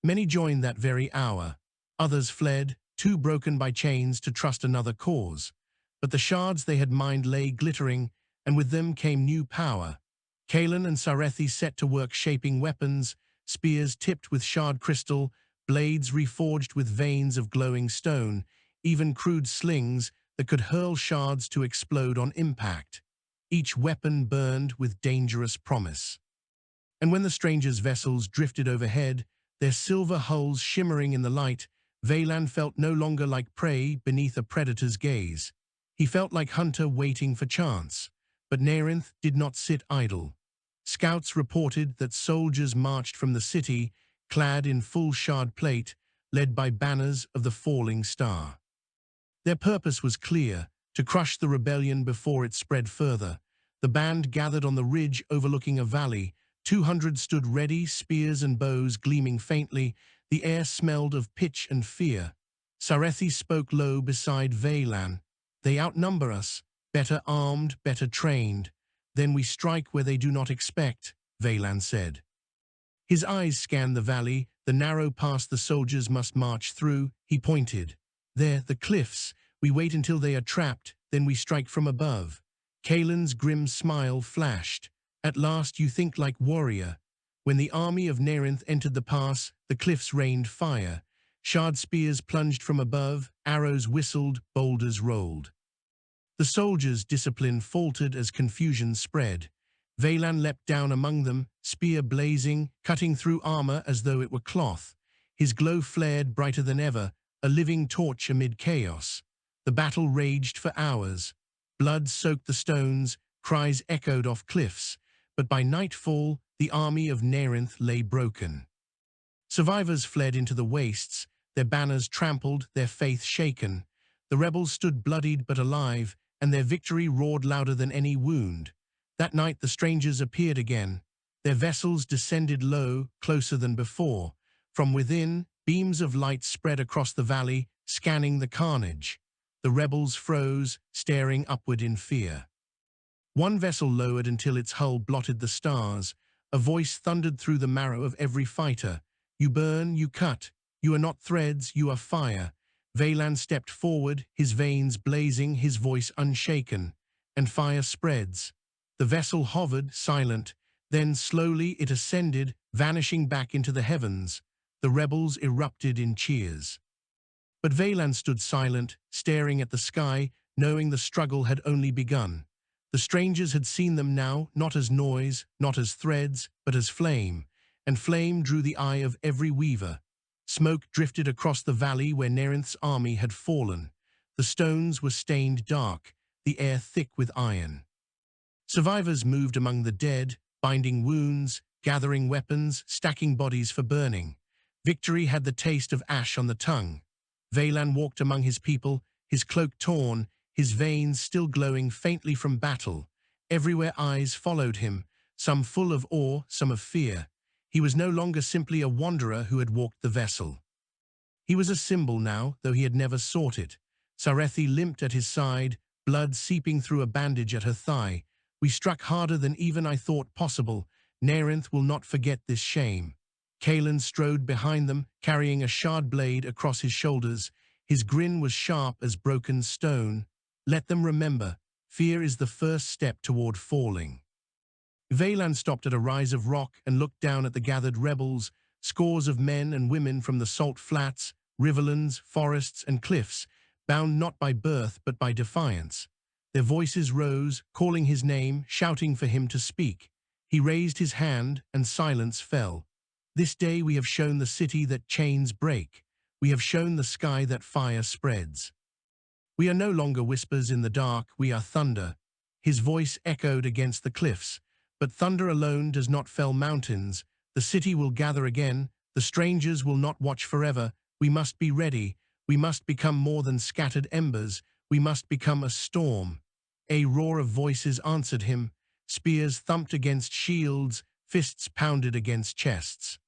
Many joined that very hour. Others fled, too broken by chains to trust another cause. But the shards they had mined lay glittering, and with them came new power. Kaelin and Sarethi set to work shaping weapons, spears tipped with shard crystal, blades reforged with veins of glowing stone, even crude slings that could hurl shards to explode on impact. Each weapon burned with dangerous promise. And when the strangers' vessels drifted overhead, their silver hulls shimmering in the light, Valan felt no longer like prey beneath a predator's gaze. He felt like hunter waiting for chance. But Neyrinth did not sit idle. Scouts reported that soldiers marched from the city, clad in full shard plate, led by banners of the falling star. Their purpose was clear, to crush the rebellion before it spread further. The band gathered on the ridge overlooking a valley. 200 stood ready, spears and bows gleaming faintly. The air smelled of pitch and fear. Sarethi spoke low beside Valan. "They outnumber us, better armed, better trained. Then we strike where they do not expect," Valan said. His eyes scanned the valley, the narrow pass the soldiers must march through. He pointed. "There, the cliffs. We wait until they are trapped, then we strike from above." Kaelin's grim smile flashed. "At last you think like warrior." When the army of Neyrinth entered the pass, the cliffs rained fire. Shard spears plunged from above, arrows whistled, boulders rolled. The soldiers' discipline faltered as confusion spread. Valan leapt down among them, spear blazing, cutting through armor as though it were cloth. His glow flared brighter than ever, a living torch amid chaos. The battle raged for hours. Blood soaked the stones, cries echoed off cliffs. But by nightfall, the army of Neyrinth lay broken. Survivors fled into the wastes, their banners trampled, their faith shaken. The rebels stood bloodied but alive, and their victory roared louder than any wound. That night the strangers appeared again. Their vessels descended low, closer than before. From within, beams of light spread across the valley, scanning the carnage. The rebels froze, staring upward in fear. One vessel lowered until its hull blotted the stars. A voice thundered through the marrow of every fighter. "You burn, you cut. You are not threads, you are fire." Valan stepped forward, his veins blazing, his voice unshaken. And fire spreads. The vessel hovered, silent. Then slowly it ascended, vanishing back into the heavens. The rebels erupted in cheers. But Valan stood silent, staring at the sky, knowing the struggle had only begun. The strangers had seen them now, not as noise, not as threads, but as flame. And flame drew the eye of every weaver. Smoke drifted across the valley where Neyrinth's army had fallen. The stones were stained dark, the air thick with iron. Survivors moved among the dead, binding wounds, gathering weapons, stacking bodies for burning. Victory had the taste of ash on the tongue. Valan walked among his people, his cloak torn, his veins still glowing faintly from battle. Everywhere eyes followed him, some full of awe, some of fear. He was no longer simply a wanderer who had walked the vessel. He was a symbol now, though he had never sought it. Sarethi limped at his side, blood seeping through a bandage at her thigh. "We struck harder than even I thought possible. Neyrinth will not forget this shame." Kaelin strode behind them, carrying a shard blade across his shoulders. His grin was sharp as broken stone. "Let them remember, fear is the first step toward falling." Valan stopped at a rise of rock and looked down at the gathered rebels, scores of men and women from the salt flats, riverlands, forests, and cliffs, bound not by birth but by defiance. Their voices rose, calling his name, shouting for him to speak. He raised his hand, and silence fell. "This day we have shown the city that chains break. We have shown the sky that fire spreads. We are no longer whispers in the dark, we are thunder." His voice echoed against the cliffs. But thunder alone does not fell mountains. The city will gather again. The strangers will not watch forever. We must be ready. We must become more than scattered embers. We must become a storm. A roar of voices answered him. Spears thumped against shields, fists pounded against chests.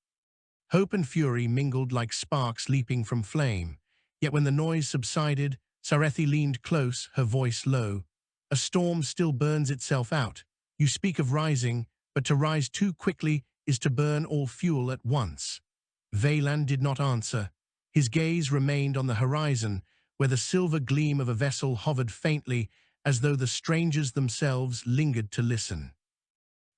Hope and fury mingled like sparks leaping from flame. Yet when the noise subsided, Sarethi leaned close, her voice low. A storm still burns itself out. You speak of rising, but to rise too quickly is to burn all fuel at once. Valan did not answer. His gaze remained on the horizon, where the silver gleam of a vessel hovered faintly, as though the strangers themselves lingered to listen.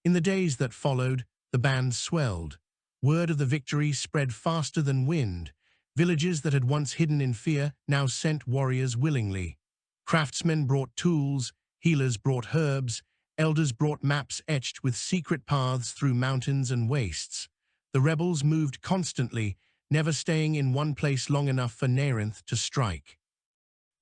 In the days that followed, the band swelled. Word of the victory spread faster than wind. Villages that had once hidden in fear now sent warriors willingly. Craftsmen brought tools, healers brought herbs, elders brought maps etched with secret paths through mountains and wastes. The rebels moved constantly, never staying in one place long enough for Neyrinth to strike.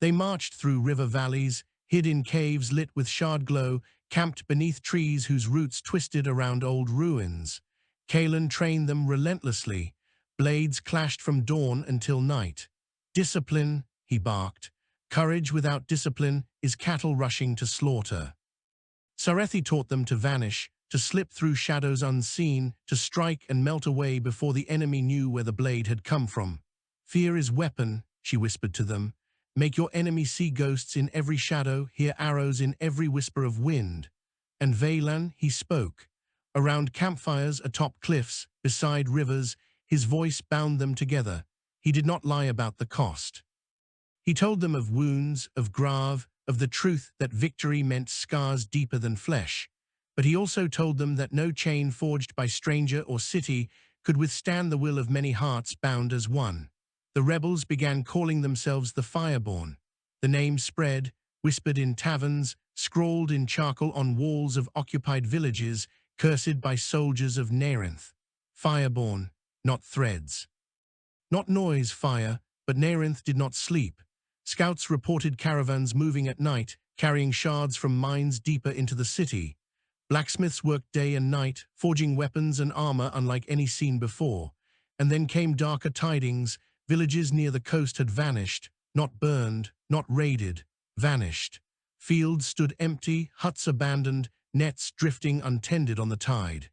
They marched through river valleys, hid in caves lit with shard glow, camped beneath trees whose roots twisted around old ruins. Kaelan trained them relentlessly. Blades clashed from dawn until night. Discipline, he barked. Courage without discipline is cattle rushing to slaughter. Sarethi taught them to vanish, to slip through shadows unseen, to strike and melt away before the enemy knew where the blade had come from. Fear is weapon, she whispered to them. Make your enemy see ghosts in every shadow, hear arrows in every whisper of wind. And Valan, he spoke. Around campfires atop cliffs, beside rivers, his voice bound them together. He did not lie about the cost. He told them of wounds, of Grav, of the truth that victory meant scars deeper than flesh. But he also told them that no chain forged by stranger or city could withstand the will of many hearts bound as one. The rebels began calling themselves the Fireborn. The name spread, whispered in taverns, scrawled in charcoal on walls of occupied villages, cursed by soldiers of Neyrinth. Fireborn, not threads. Not noise, fire, but Neyrinth did not sleep. Scouts reported caravans moving at night, carrying shards from mines deeper into the city. Blacksmiths worked day and night, forging weapons and armor unlike any seen before. And then came darker tidings. Villages near the coast had vanished, not burned, not raided, vanished. Fields stood empty, huts abandoned, nets drifting untended on the tide.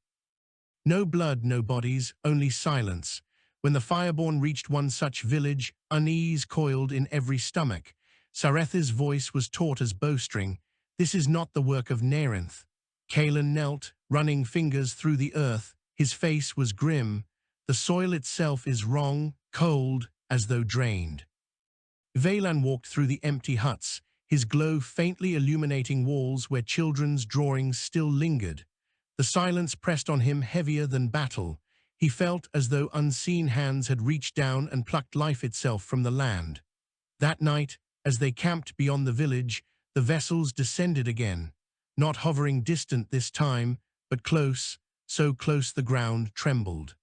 No blood, no bodies, only silence. When the Fireborn reached one such village, unease coiled in every stomach. Sarethi's voice was taut as bowstring. This is not the work of Neyrinth. Kaelan knelt, running fingers through the earth. His face was grim. The soil itself is wrong, cold, as though drained. Valan walked through the empty huts, his glow faintly illuminating walls where children's drawings still lingered. The silence pressed on him heavier than battle. He felt as though unseen hands had reached down and plucked life itself from the land. That night, as they camped beyond the village, the vessels descended again, not hovering distant this time, but close, so close the ground trembled.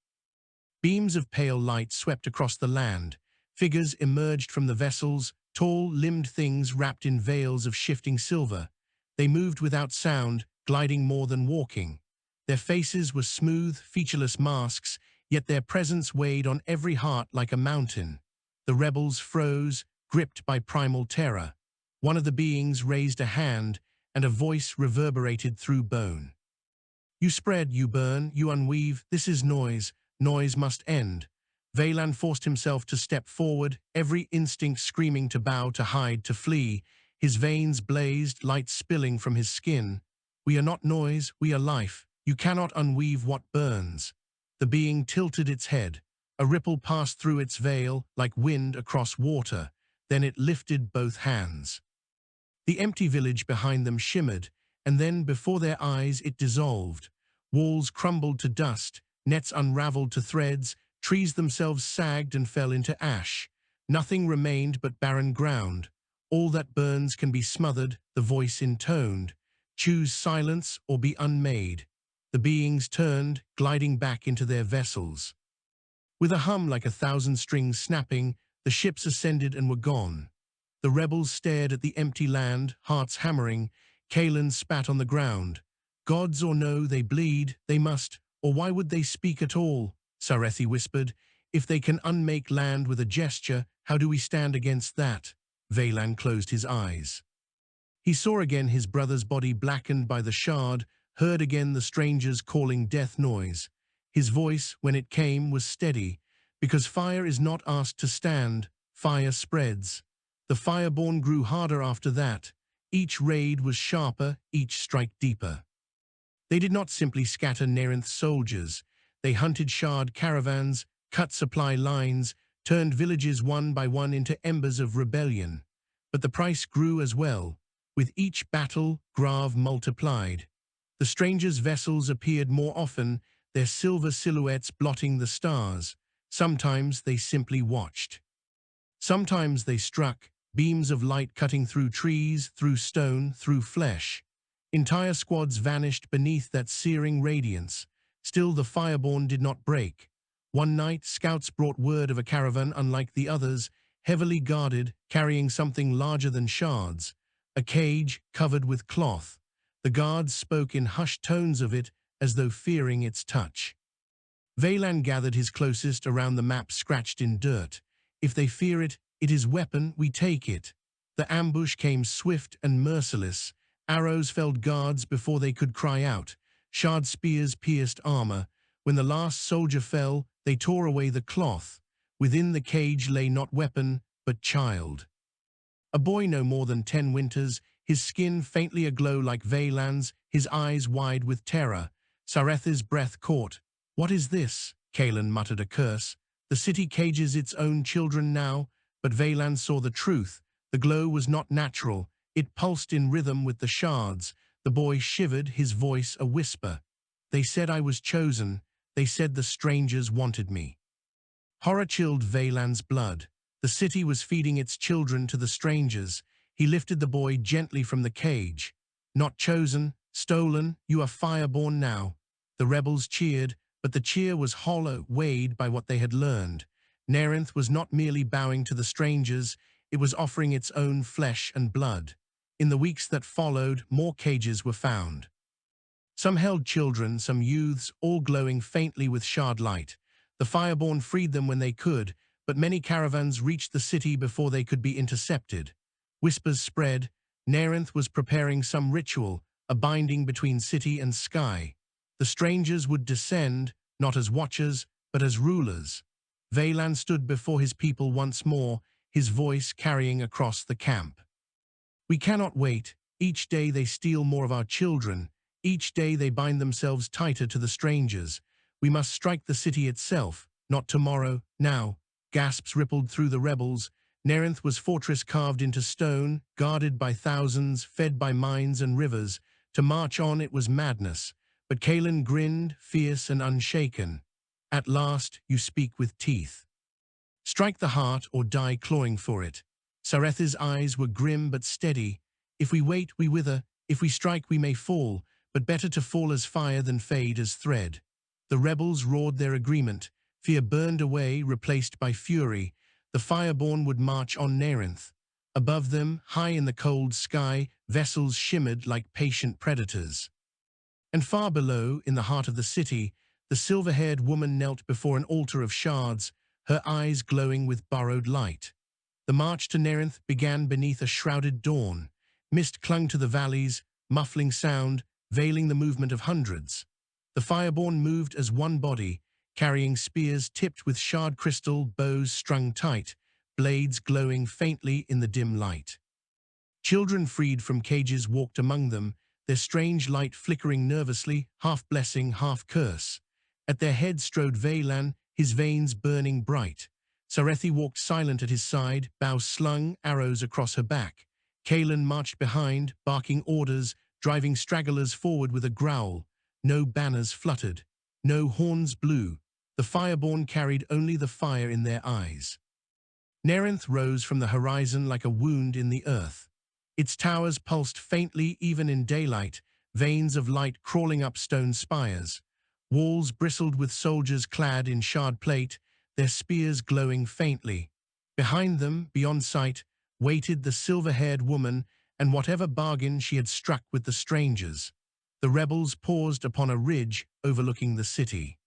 Beams of pale light swept across the land. Figures emerged from the vessels, tall, limbed things wrapped in veils of shifting silver. They moved without sound, gliding more than walking. Their faces were smooth, featureless masks, yet their presence weighed on every heart like a mountain. The rebels froze, gripped by primal terror. One of the beings raised a hand, and a voice reverberated through bone. You spread, you burn, you unweave, this is noise. Noise must end. Valan forced himself to step forward, every instinct screaming to bow, to hide, to flee. His veins blazed, light spilling from his skin. We are not noise, we are life. You cannot unweave what burns. The being tilted its head. A ripple passed through its veil, like wind across water. Then it lifted both hands. The empty village behind them shimmered, and then before their eyes it dissolved. Walls crumbled to dust, nets unraveled to threads, trees themselves sagged and fell into ash. Nothing remained but barren ground. All that burns can be smothered, the voice intoned. Choose silence or be unmade. The beings turned, gliding back into their vessels. With a hum like 1,000 strings snapping, the ships ascended and were gone. The rebels stared at the empty land, hearts hammering. Kaelan spat on the ground. Gods or no, they bleed, they must. Or why would they speak at all? Sarethi whispered. If they can unmake land with a gesture, how do we stand against that? Valan closed his eyes. He saw again his brother's body blackened by the shard, heard again the stranger's calling death noise. His voice, when it came, was steady, because fire is not asked to stand, fire spreads. The Fireborn grew harder after that. Each raid was sharper, each strike deeper. They did not simply scatter Neyrinth's soldiers. They hunted shard caravans, cut supply lines, turned villages one by one into embers of rebellion. But the price grew as well. With each battle, Grav multiplied. The strangers' vessels appeared more often, their silver silhouettes blotting the stars. Sometimes they simply watched. Sometimes they struck, beams of light cutting through trees, through stone, through flesh. Entire squads vanished beneath that searing radiance. Still the Fireborn did not break. One night, scouts brought word of a caravan unlike the others, heavily guarded, carrying something larger than shards. A cage covered with cloth. The guards spoke in hushed tones of it, as though fearing its touch. Valan gathered his closest around the map scratched in dirt. If they fear it, it is weapon, we take it. The ambush came swift and merciless. Arrows felled guards before they could cry out. Shard spears pierced armor. When the last soldier fell, they tore away the cloth. Within the cage lay not weapon, but child. A boy no more than 10 winters, his skin faintly aglow like Valan's, his eyes wide with terror. Sarethi's breath caught. What is this? Kaelin muttered a curse. The city cages its own children now, but Valan saw the truth. The glow was not natural. It pulsed in rhythm with the shards. The boy shivered, his voice a whisper. They said I was chosen. They said the strangers wanted me. Horror chilled Valan's blood. The city was feeding its children to the strangers. He lifted the boy gently from the cage. Not chosen, stolen, you are Fireborn now. The rebels cheered, but the cheer was hollow, weighed by what they had learned. Neyrinth was not merely bowing to the strangers, it was offering its own flesh and blood. In the weeks that followed, more cages were found. Some held children, some youths, all glowing faintly with shard light. The Fireborn freed them when they could, but many caravans reached the city before they could be intercepted. Whispers spread. Neyrinth was preparing some ritual, a binding between city and sky. The strangers would descend, not as watchers, but as rulers. Valan stood before his people once more, his voice carrying across the camp. We cannot wait. Each day they steal more of our children. Each day they bind themselves tighter to the strangers. We must strike the city itself, not tomorrow, now. Gasps rippled through the rebels. Neyrinth was fortress carved into stone, guarded by thousands, fed by mines and rivers. To march on it was madness. But Kaelin grinned, fierce and unshaken. At last, you speak with teeth. Strike the heart or die clawing for it. Sarethi's eyes were grim but steady. If we wait, we wither. If we strike, we may fall. But better to fall as fire than fade as thread. The rebels roared their agreement. Fear burned away, replaced by fury. The Fireborn would march on Neyrinth. Above them, high in the cold sky, vessels shimmered like patient predators. And far below, in the heart of the city, the silver-haired woman knelt before an altar of shards, her eyes glowing with borrowed light. The march to Neyrinth began beneath a shrouded dawn. Mist clung to the valleys, muffling sound, veiling the movement of hundreds. The Fireborn moved as one body, carrying spears tipped with shard crystal, bows strung tight, blades glowing faintly in the dim light. Children freed from cages walked among them, their strange light flickering nervously, half blessing, half curse. At their head strode Valan, his veins burning bright. Sarethi walked silent at his side, bow slung, arrows across her back. Kaelin marched behind, barking orders, driving stragglers forward with a growl. No banners fluttered. No horns blew. The Fireborn carried only the fire in their eyes. Neyrinth rose from the horizon like a wound in the earth. Its towers pulsed faintly even in daylight, veins of light crawling up stone spires. Walls bristled with soldiers clad in shard plate, their spears glowing faintly. Behind them, beyond sight, waited the silver-haired woman and whatever bargain she had struck with the strangers. The rebels paused upon a ridge overlooking the city.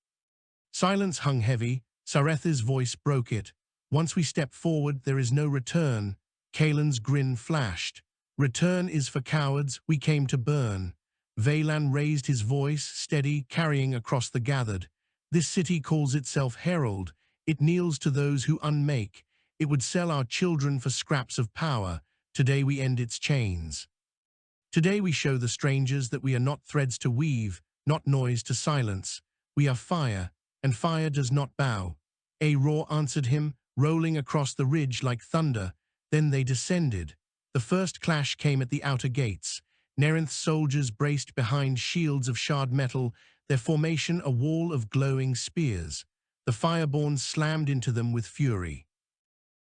Silence hung heavy. Sareth's voice broke it. Once we step forward, there is no return. Kalen's grin flashed. Return is for cowards, we came to burn. Valan raised his voice, steady, carrying across the gathered. This city calls itself Herald. It kneels to those who unmake. It would sell our children for scraps of power. Today we end its chains. Today we show the strangers that we are not threads to weave, not noise to silence. We are fire, and fire does not bow. A roar answered him, rolling across the ridge like thunder. Then they descended. The first clash came at the outer gates. Neyrinth's soldiers braced behind shields of shard metal, their formation a wall of glowing spears. The Fireborn slammed into them with fury.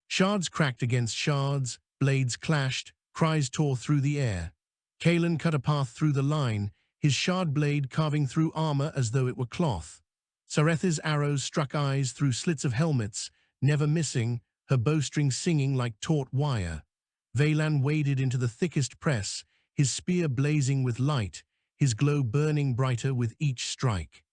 Shards cracked against shards, blades clashed, cries tore through the air. Kalen cut a path through the line, his shard blade carving through armor as though it were cloth. Sareth's arrows struck eyes through slits of helmets, never missing, her bowstring singing like taut wire. Valan waded into the thickest press, his spear blazing with light, his glow burning brighter with each strike.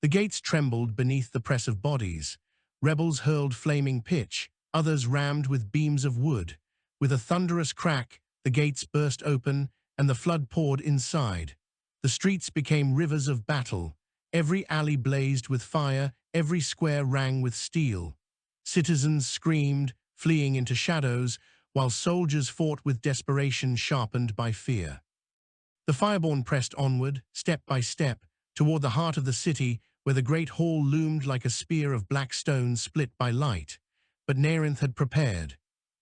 The gates trembled beneath the press of bodies. Rebels hurled flaming pitch, others rammed with beams of wood. With a thunderous crack, the gates burst open, and the flood poured inside. The streets became rivers of battle. Every alley blazed with fire, every square rang with steel. Citizens screamed, fleeing into shadows, while soldiers fought with desperation sharpened by fear. The Fireborn pressed onward, step by step, toward the heart of the city, where the great hall loomed like a spear of black stone split by light. But Neyrinth had prepared.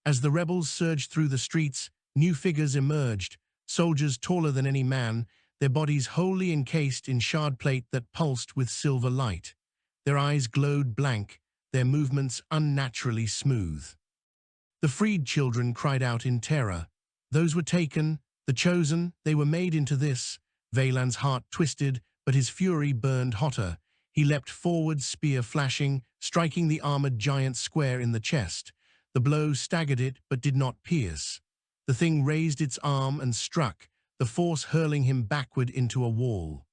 As the rebels surged through the streets, new figures emerged, soldiers taller than any man, their bodies wholly encased in shard plate that pulsed with silver light. Their eyes glowed blank, their movements unnaturally smooth. The freed children cried out in terror. Those were taken, the chosen, they were made into this. Valan's heart twisted, but his fury burned hotter. He leapt forward, spear flashing, striking the armored giant square in the chest. The blow staggered it, but did not pierce. The thing raised its arm and struck, the force hurling him backward into a wall.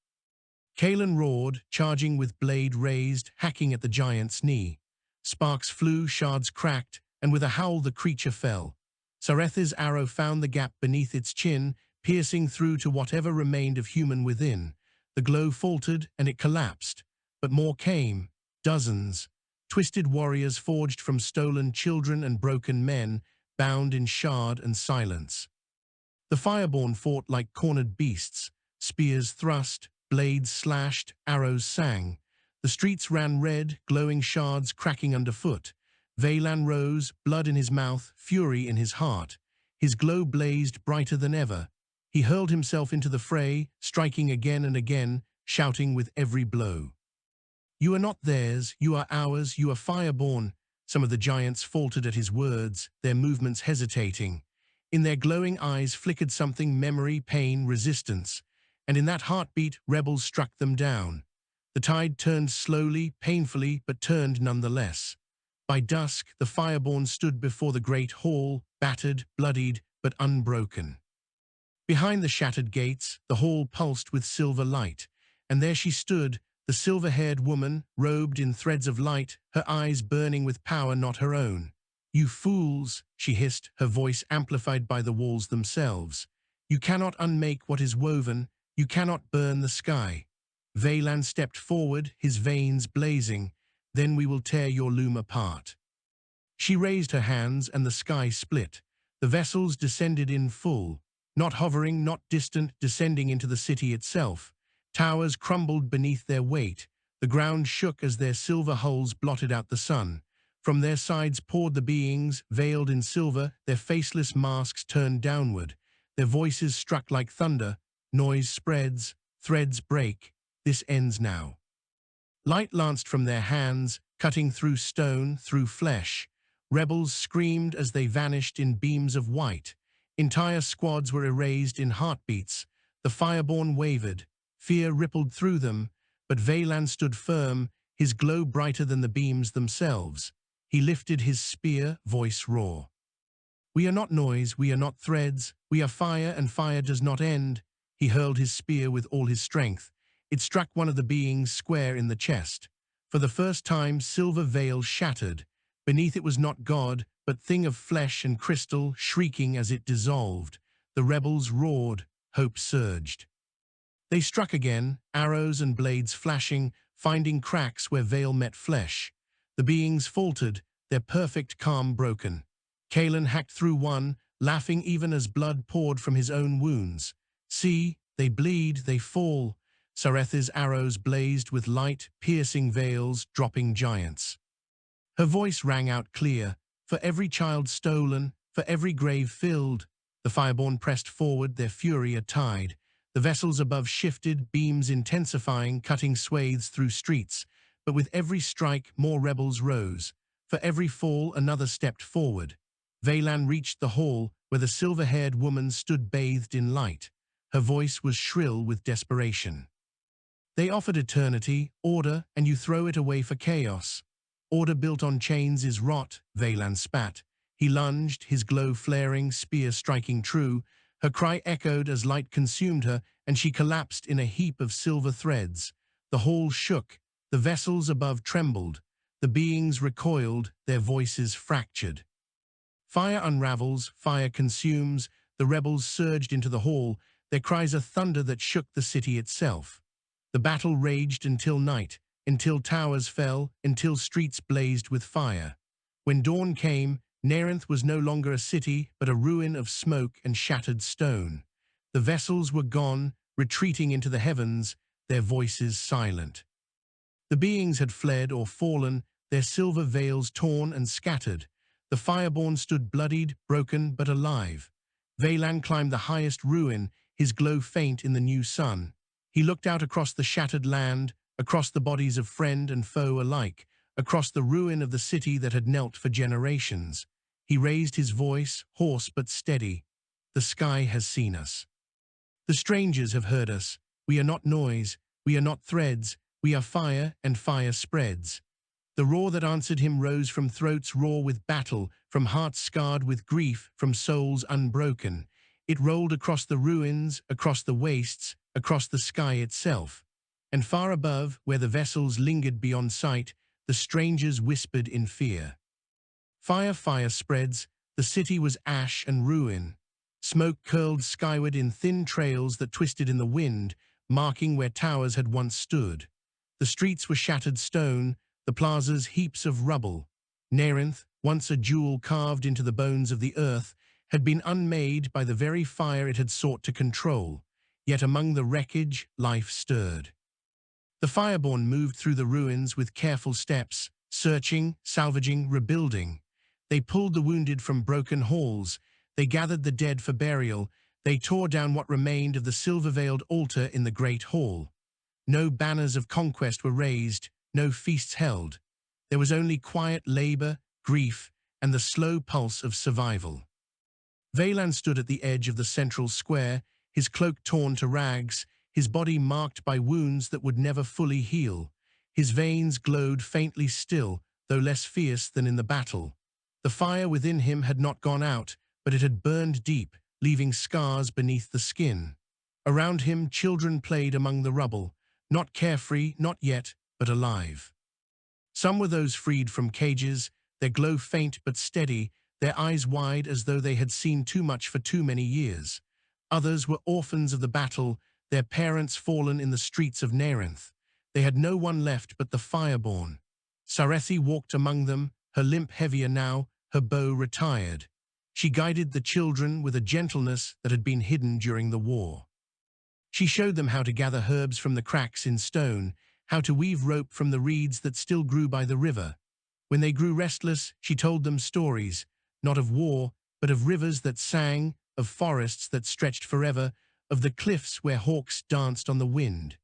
Kalen roared, charging with blade raised, hacking at the giant's knee. Sparks flew, shards cracked, and with a howl the creature fell. Sareth's arrow found the gap beneath its chin, piercing through to whatever remained of human within. The glow faltered, and it collapsed. But more came, dozens. Twisted warriors forged from stolen children and broken men, bound in shard and silence. The Fireborn fought like cornered beasts. Spears thrust, blades slashed, arrows sang. The streets ran red, glowing shards cracking underfoot. Valan rose, blood in his mouth, fury in his heart. His glow blazed brighter than ever. He hurled himself into the fray, striking again and again, shouting with every blow. "You are not theirs, you are ours, you are Fireborn." Some of the giants faltered at his words, their movements hesitating. In their glowing eyes flickered something: memory, pain, resistance. And in that heartbeat, rebels struck them down. The tide turned slowly, painfully, but turned nonetheless. By dusk, the Fireborn stood before the great hall, battered, bloodied, but unbroken. Behind the shattered gates, the hall pulsed with silver light, and there she stood, the silver-haired woman, robed in threads of light, her eyes burning with power not her own. "You fools," she hissed, her voice amplified by the walls themselves. "You cannot unmake what is woven, you cannot burn the sky." Valan stepped forward, his veins blazing. "Then we will tear your loom apart." She raised her hands, and the sky split. The vessels descended in full, not hovering, not distant, descending into the city itself. Towers crumbled beneath their weight. The ground shook as their silver hulls blotted out the sun. From their sides poured the beings, veiled in silver, their faceless masks turned downward. Their voices struck like thunder. Noise spreads, threads break. This ends now. Light lanced from their hands, cutting through stone, through flesh. Rebels screamed as they vanished in beams of white. Entire squads were erased in heartbeats. The Fireborn wavered. Fear rippled through them, but Valan stood firm, his glow brighter than the beams themselves. He lifted his spear, voice raw. "We are not noise, we are not threads, we are fire, and fire does not end." He hurled his spear with all his strength. It struck one of the beings square in the chest. For the first time, silver veil shattered. Beneath it was not God, but thing of flesh and crystal, shrieking as it dissolved. The rebels roared, hope surged. They struck again, arrows and blades flashing, finding cracks where veil met flesh. The beings faltered, their perfect calm broken. Kalen hacked through one, laughing even as blood poured from his own wounds. See, they bleed, they fall. Sareth's arrows blazed with light, piercing veils, dropping giants. Her voice rang out clear, for every child stolen, for every grave filled. The Fireborn pressed forward, their fury a tide. The vessels above shifted, beams intensifying, cutting swathes through streets. But with every strike, more rebels rose. For every fall, another stepped forward. Veylan reached the hall, where the silver-haired woman stood bathed in light. Her voice was shrill with desperation. They offered eternity, order, and you throw it away for chaos. Order built on chains is rot, Veylan spat. He lunged, his glow flaring, spear striking true. Her cry echoed as light consumed her, and she collapsed in a heap of silver threads. The hall shook, the vessels above trembled. The beings recoiled, their voices fractured. Fire unravels, fire consumes. The rebels surged into the hall, their cries a thunder that shook the city itself. The battle raged until night, until towers fell, until streets blazed with fire. When dawn came, Neyrinth was no longer a city, but a ruin of smoke and shattered stone. The vessels were gone, retreating into the heavens, their voices silent. The beings had fled or fallen, their silver veils torn and scattered. The Fireborn stood bloodied, broken, but alive. Veylan climbed the highest ruin, his glow faint in the new sun. He looked out across the shattered land, across the bodies of friend and foe alike, across the ruin of the city that had knelt for generations. He raised his voice, hoarse but steady. The sky has seen us. The strangers have heard us. We are not noise, we are not threads, we are fire, and fire spreads. The roar that answered him rose from throats raw with battle, from hearts scarred with grief, from souls unbroken. It rolled across the ruins, across the wastes, across the sky itself. And far above, where the vessels lingered beyond sight, the strangers whispered in fear. Fire, fire spreads, the city was ash and ruin. Smoke curled skyward in thin trails that twisted in the wind, marking where towers had once stood. The streets were shattered stone, the plazas heaps of rubble. Neyrinth, once a jewel carved into the bones of the earth, had been unmade by the very fire it had sought to control. Yet among the wreckage, life stirred. The Fireborn moved through the ruins with careful steps, searching, salvaging, rebuilding. They pulled the wounded from broken halls. They gathered the dead for burial. They tore down what remained of the silver-veiled altar in the great hall. No banners of conquest were raised, no feasts held. There was only quiet labor, grief, and the slow pulse of survival. Veylan stood at the edge of the central square, his cloak torn to rags, his body marked by wounds that would never fully heal. His veins glowed faintly still, though less fierce than in the battle. The fire within him had not gone out, but it had burned deep, leaving scars beneath the skin. Around him, children played among the rubble, not carefree, not yet, but alive. Some were those freed from cages, their glow faint but steady, their eyes wide as though they had seen too much for too many years. Others were orphans of the battle, their parents fallen in the streets of Neyrinth. They had no one left but the Fireborn. Sarethi walked among them, her limp heavier now, her bow retired. She guided the children with a gentleness that had been hidden during the war. She showed them how to gather herbs from the cracks in stone, how to weave rope from the reeds that still grew by the river. When they grew restless, she told them stories, not of war, but of rivers that sang, of forests that stretched forever, of the cliffs where hawks danced on the wind.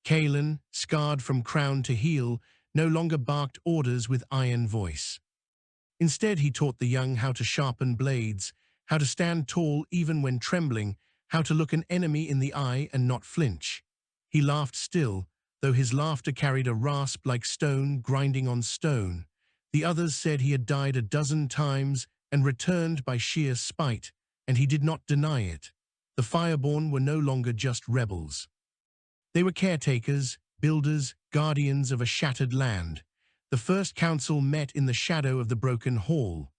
Kalen, scarred from crown to heel, no longer barked orders with iron voice. Instead, he taught the young how to sharpen blades, how to stand tall even when trembling, how to look an enemy in the eye and not flinch. He laughed still, though his laughter carried a rasp like stone grinding on stone. The others said he had died a dozen times and returned by sheer spite, and he did not deny it. the Fireborn were no longer just rebels. They were caretakers, builders, guardians of a shattered land. The first council met in the shadow of the broken hall.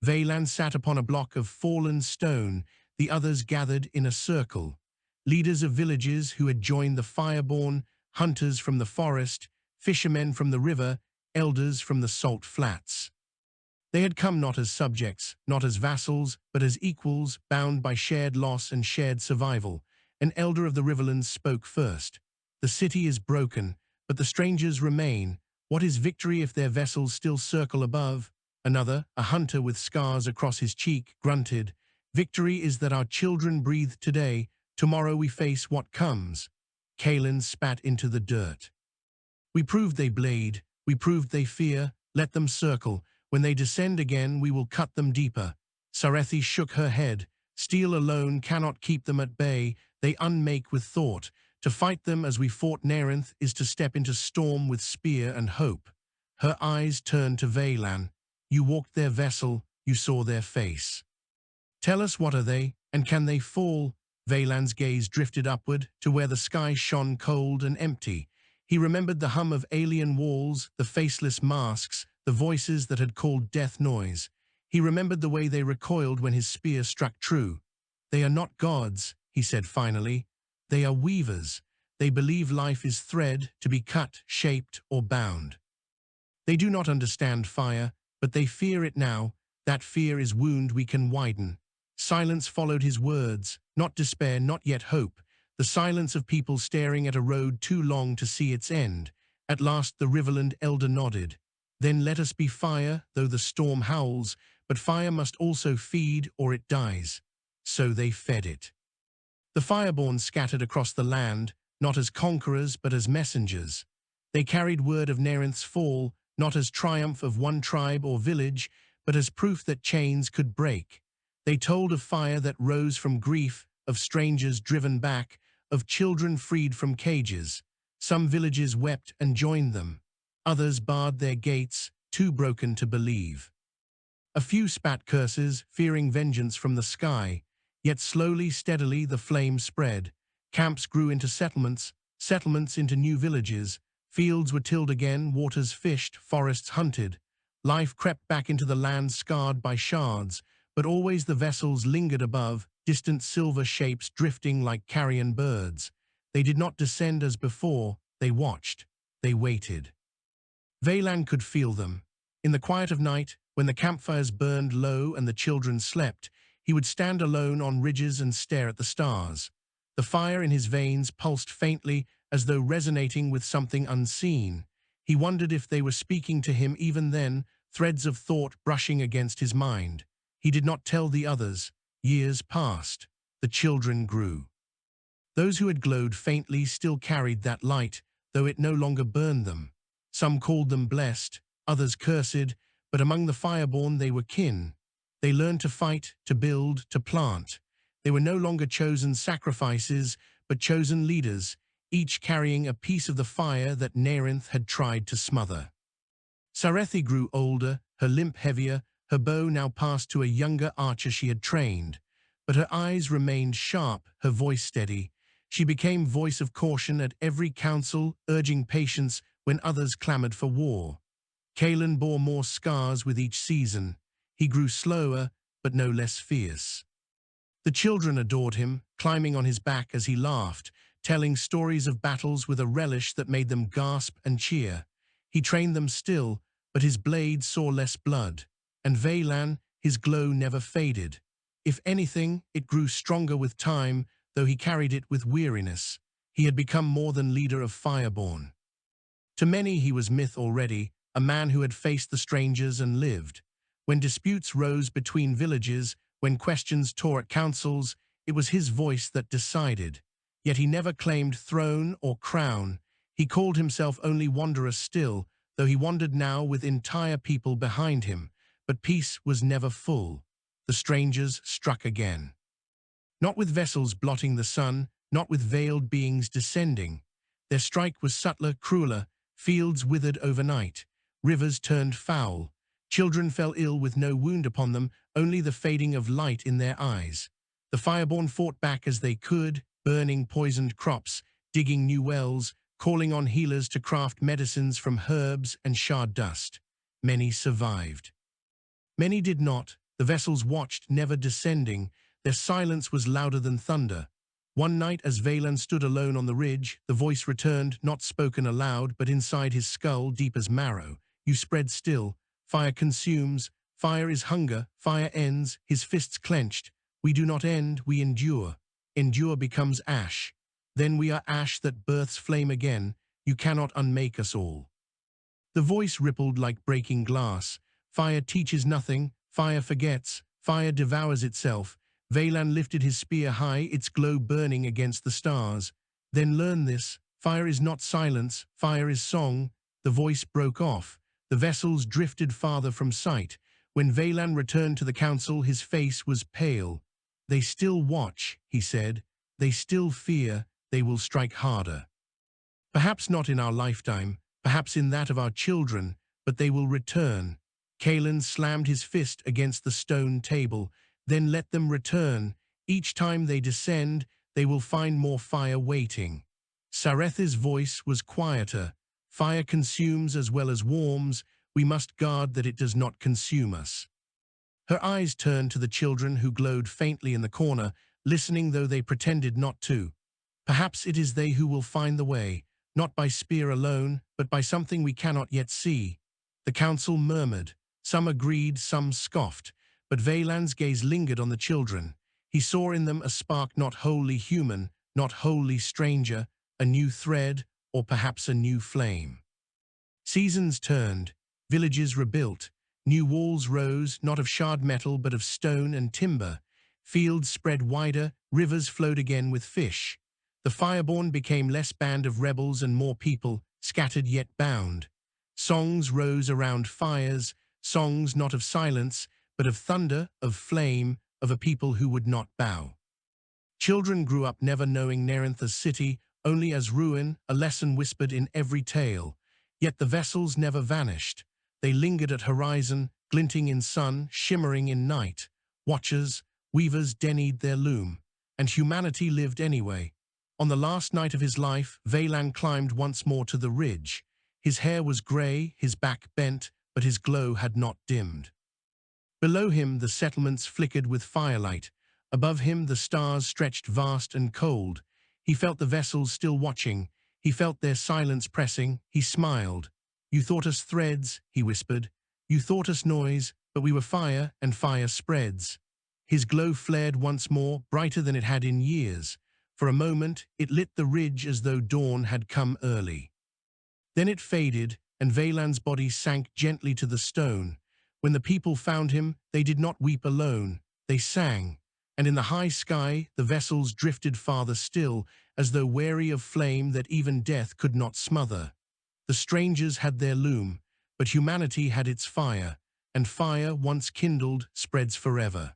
Valan sat upon a block of fallen stone, the others gathered in a circle. Leaders of villages who had joined the Fireborn, hunters from the forest, fishermen from the river, elders from the salt flats. They had come not as subjects, not as vassals, but as equals, bound by shared loss and shared survival. An elder of the Riverlands spoke first. "The city is broken, but the strangers remain. What is victory if their vessels still circle above?" Another, a hunter with scars across his cheek, grunted, "Victory is that our children breathe today. Tomorrow we face what comes." Kalen spat into the dirt. "We proved they bleed. We proved they fear. Let them circle. When they descend again, we will cut them deeper." Sarethi shook her head. "Steel alone cannot keep them at bay. They unmake with thought. To fight them as we fought Neyrinth is to step into storm with spear and hope." Her eyes turned to Valan. "You walked their vessel. You saw their face. Tell us, what are they, and can they fall?" Valan's gaze drifted upward to where the sky shone cold and empty. He remembered the hum of alien walls, the faceless masks, the voices that had called death noise. He remembered the way they recoiled when his spear struck true. "They are not gods," he said finally. "They are weavers. They believe life is thread, to be cut, shaped, or bound. They do not understand fire, but they fear it now. That fear is wound we can widen." Silence followed his words, not despair, not yet hope. The silence of people staring at a road too long to see its end. At last the Riverland elder nodded. "Then let us be fire, though the storm howls, but fire must also feed or it dies." So they fed it. The Fireborn scattered across the land, not as conquerors but as messengers. They carried word of Neyrinth's fall, not as triumph of one tribe or village, but as proof that chains could break. They told of fire that rose from grief, of strangers driven back, of children freed from cages. Some villages wept and joined them. Others barred their gates, too broken to believe. A few spat curses, fearing vengeance from the sky. Yet slowly, steadily, the flame spread. Camps grew into settlements, settlements into new villages. Fields were tilled again, waters fished, forests hunted. Life crept back into the land scarred by shards, but always the vessels lingered above, distant silver shapes drifting like carrion birds. They did not descend as before, they watched, they waited. Valan could feel them. In the quiet of night, when the campfires burned low and the children slept, he would stand alone on ridges and stare at the stars. The fire in his veins pulsed faintly, as though resonating with something unseen. He wondered if they were speaking to him even then, threads of thought brushing against his mind. He did not tell the others. Years passed. The children grew. Those who had glowed faintly still carried that light, though it no longer burned them. Some called them blessed, others cursed, but among the Fireborn they were kin. They learned to fight, to build, to plant. They were no longer chosen sacrifices, but chosen leaders, each carrying a piece of the fire that Neyrinth had tried to smother. Sarethi grew older, her limp heavier, her bow now passed to a younger archer she had trained. But her eyes remained sharp, her voice steady. She became voice of caution at every council, urging patience when others clamored for war. Kalen bore more scars with each season. He grew slower, but no less fierce. The children adored him, climbing on his back as he laughed, telling stories of battles with a relish that made them gasp and cheer. He trained them still, but his blade saw less blood. And Valan, his glow never faded. If anything, it grew stronger with time, though he carried it with weariness. He had become more than leader of Fireborn. To many he was myth already, a man who had faced the strangers and lived. When disputes rose between villages, when questions tore at councils, it was his voice that decided. Yet he never claimed throne or crown. He called himself only wanderer still, though he wandered now with entire people behind him. But peace was never full. The strangers struck again. Not with vessels blotting the sun, not with veiled beings descending. Their strike was subtler, crueler. Fields withered overnight. Rivers turned foul. Children fell ill with no wound upon them, only the fading of light in their eyes. The Fireborn fought back as they could, burning poisoned crops, digging new wells, calling on healers to craft medicines from herbs and shard dust. Many survived. Many did not. The vessels watched, never descending. Their silence was louder than thunder. One night, as Valan stood alone on the ridge, the voice returned, not spoken aloud, but inside his skull, deep as marrow. You spread still. Fire consumes. Fire is hunger. Fire ends. His fists clenched. We do not end, we endure. Endure becomes ash. Then we are ash that births flame again. You cannot unmake us all. The voice rippled like breaking glass. Fire teaches nothing. Fire forgets. Fire devours itself. Valan lifted his spear high, its glow burning against the stars. Then learn this. Fire is not silence. Fire is song. The voice broke off. The vessels drifted farther from sight. When Valan returned to the council, his face was pale. They still watch, he said. They still fear. They will strike harder. Perhaps not in our lifetime, perhaps in that of our children, but they will return. Kaelin slammed his fist against the stone table. Then let them return. Each time they descend, they will find more fire waiting. Sarethi's voice was quieter. Fire consumes as well as warms. We must guard that it does not consume us. Her eyes turned to the children who glowed faintly in the corner, listening though they pretended not to. Perhaps it is they who will find the way, not by spear alone, but by something we cannot yet see. The council murmured. Some agreed, some scoffed. But Valan's gaze lingered on the children. He saw in them a spark not wholly human, not wholly stranger, a new thread, or perhaps a new flame. Seasons turned. Villages rebuilt. New walls rose, not of shard metal, but of stone and timber. Fields spread wider, rivers flowed again with fish. The Fireborn became less band of rebels and more people, scattered yet bound. Songs rose around fires, songs not of silence, but of thunder, of flame, of a people who would not bow. Children grew up never knowing Neyrinth as city, only as ruin, a lesson whispered in every tale. Yet the vessels never vanished. They lingered at horizon, glinting in sun, shimmering in night. Watchers, weavers dennied their loom. And humanity lived anyway. On the last night of his life, Valan climbed once more to the ridge. His hair was grey, his back bent, but his glow had not dimmed. Below him the settlements flickered with firelight. Above him the stars stretched vast and cold. He felt the vessels still watching. He felt their silence pressing. He smiled. You thought us threads, he whispered. You thought us noise, but we were fire, and fire spreads. His glow flared once more, brighter than it had in years. For a moment, it lit the ridge as though dawn had come early. Then it faded, and Valan's body sank gently to the stone. When the people found him, they did not weep alone. They sang. And in the high sky, the vessels drifted farther still, as though weary of flame that even death could not smother. The strangers had their loom, but humanity had its fire, and fire, once kindled, spreads forever.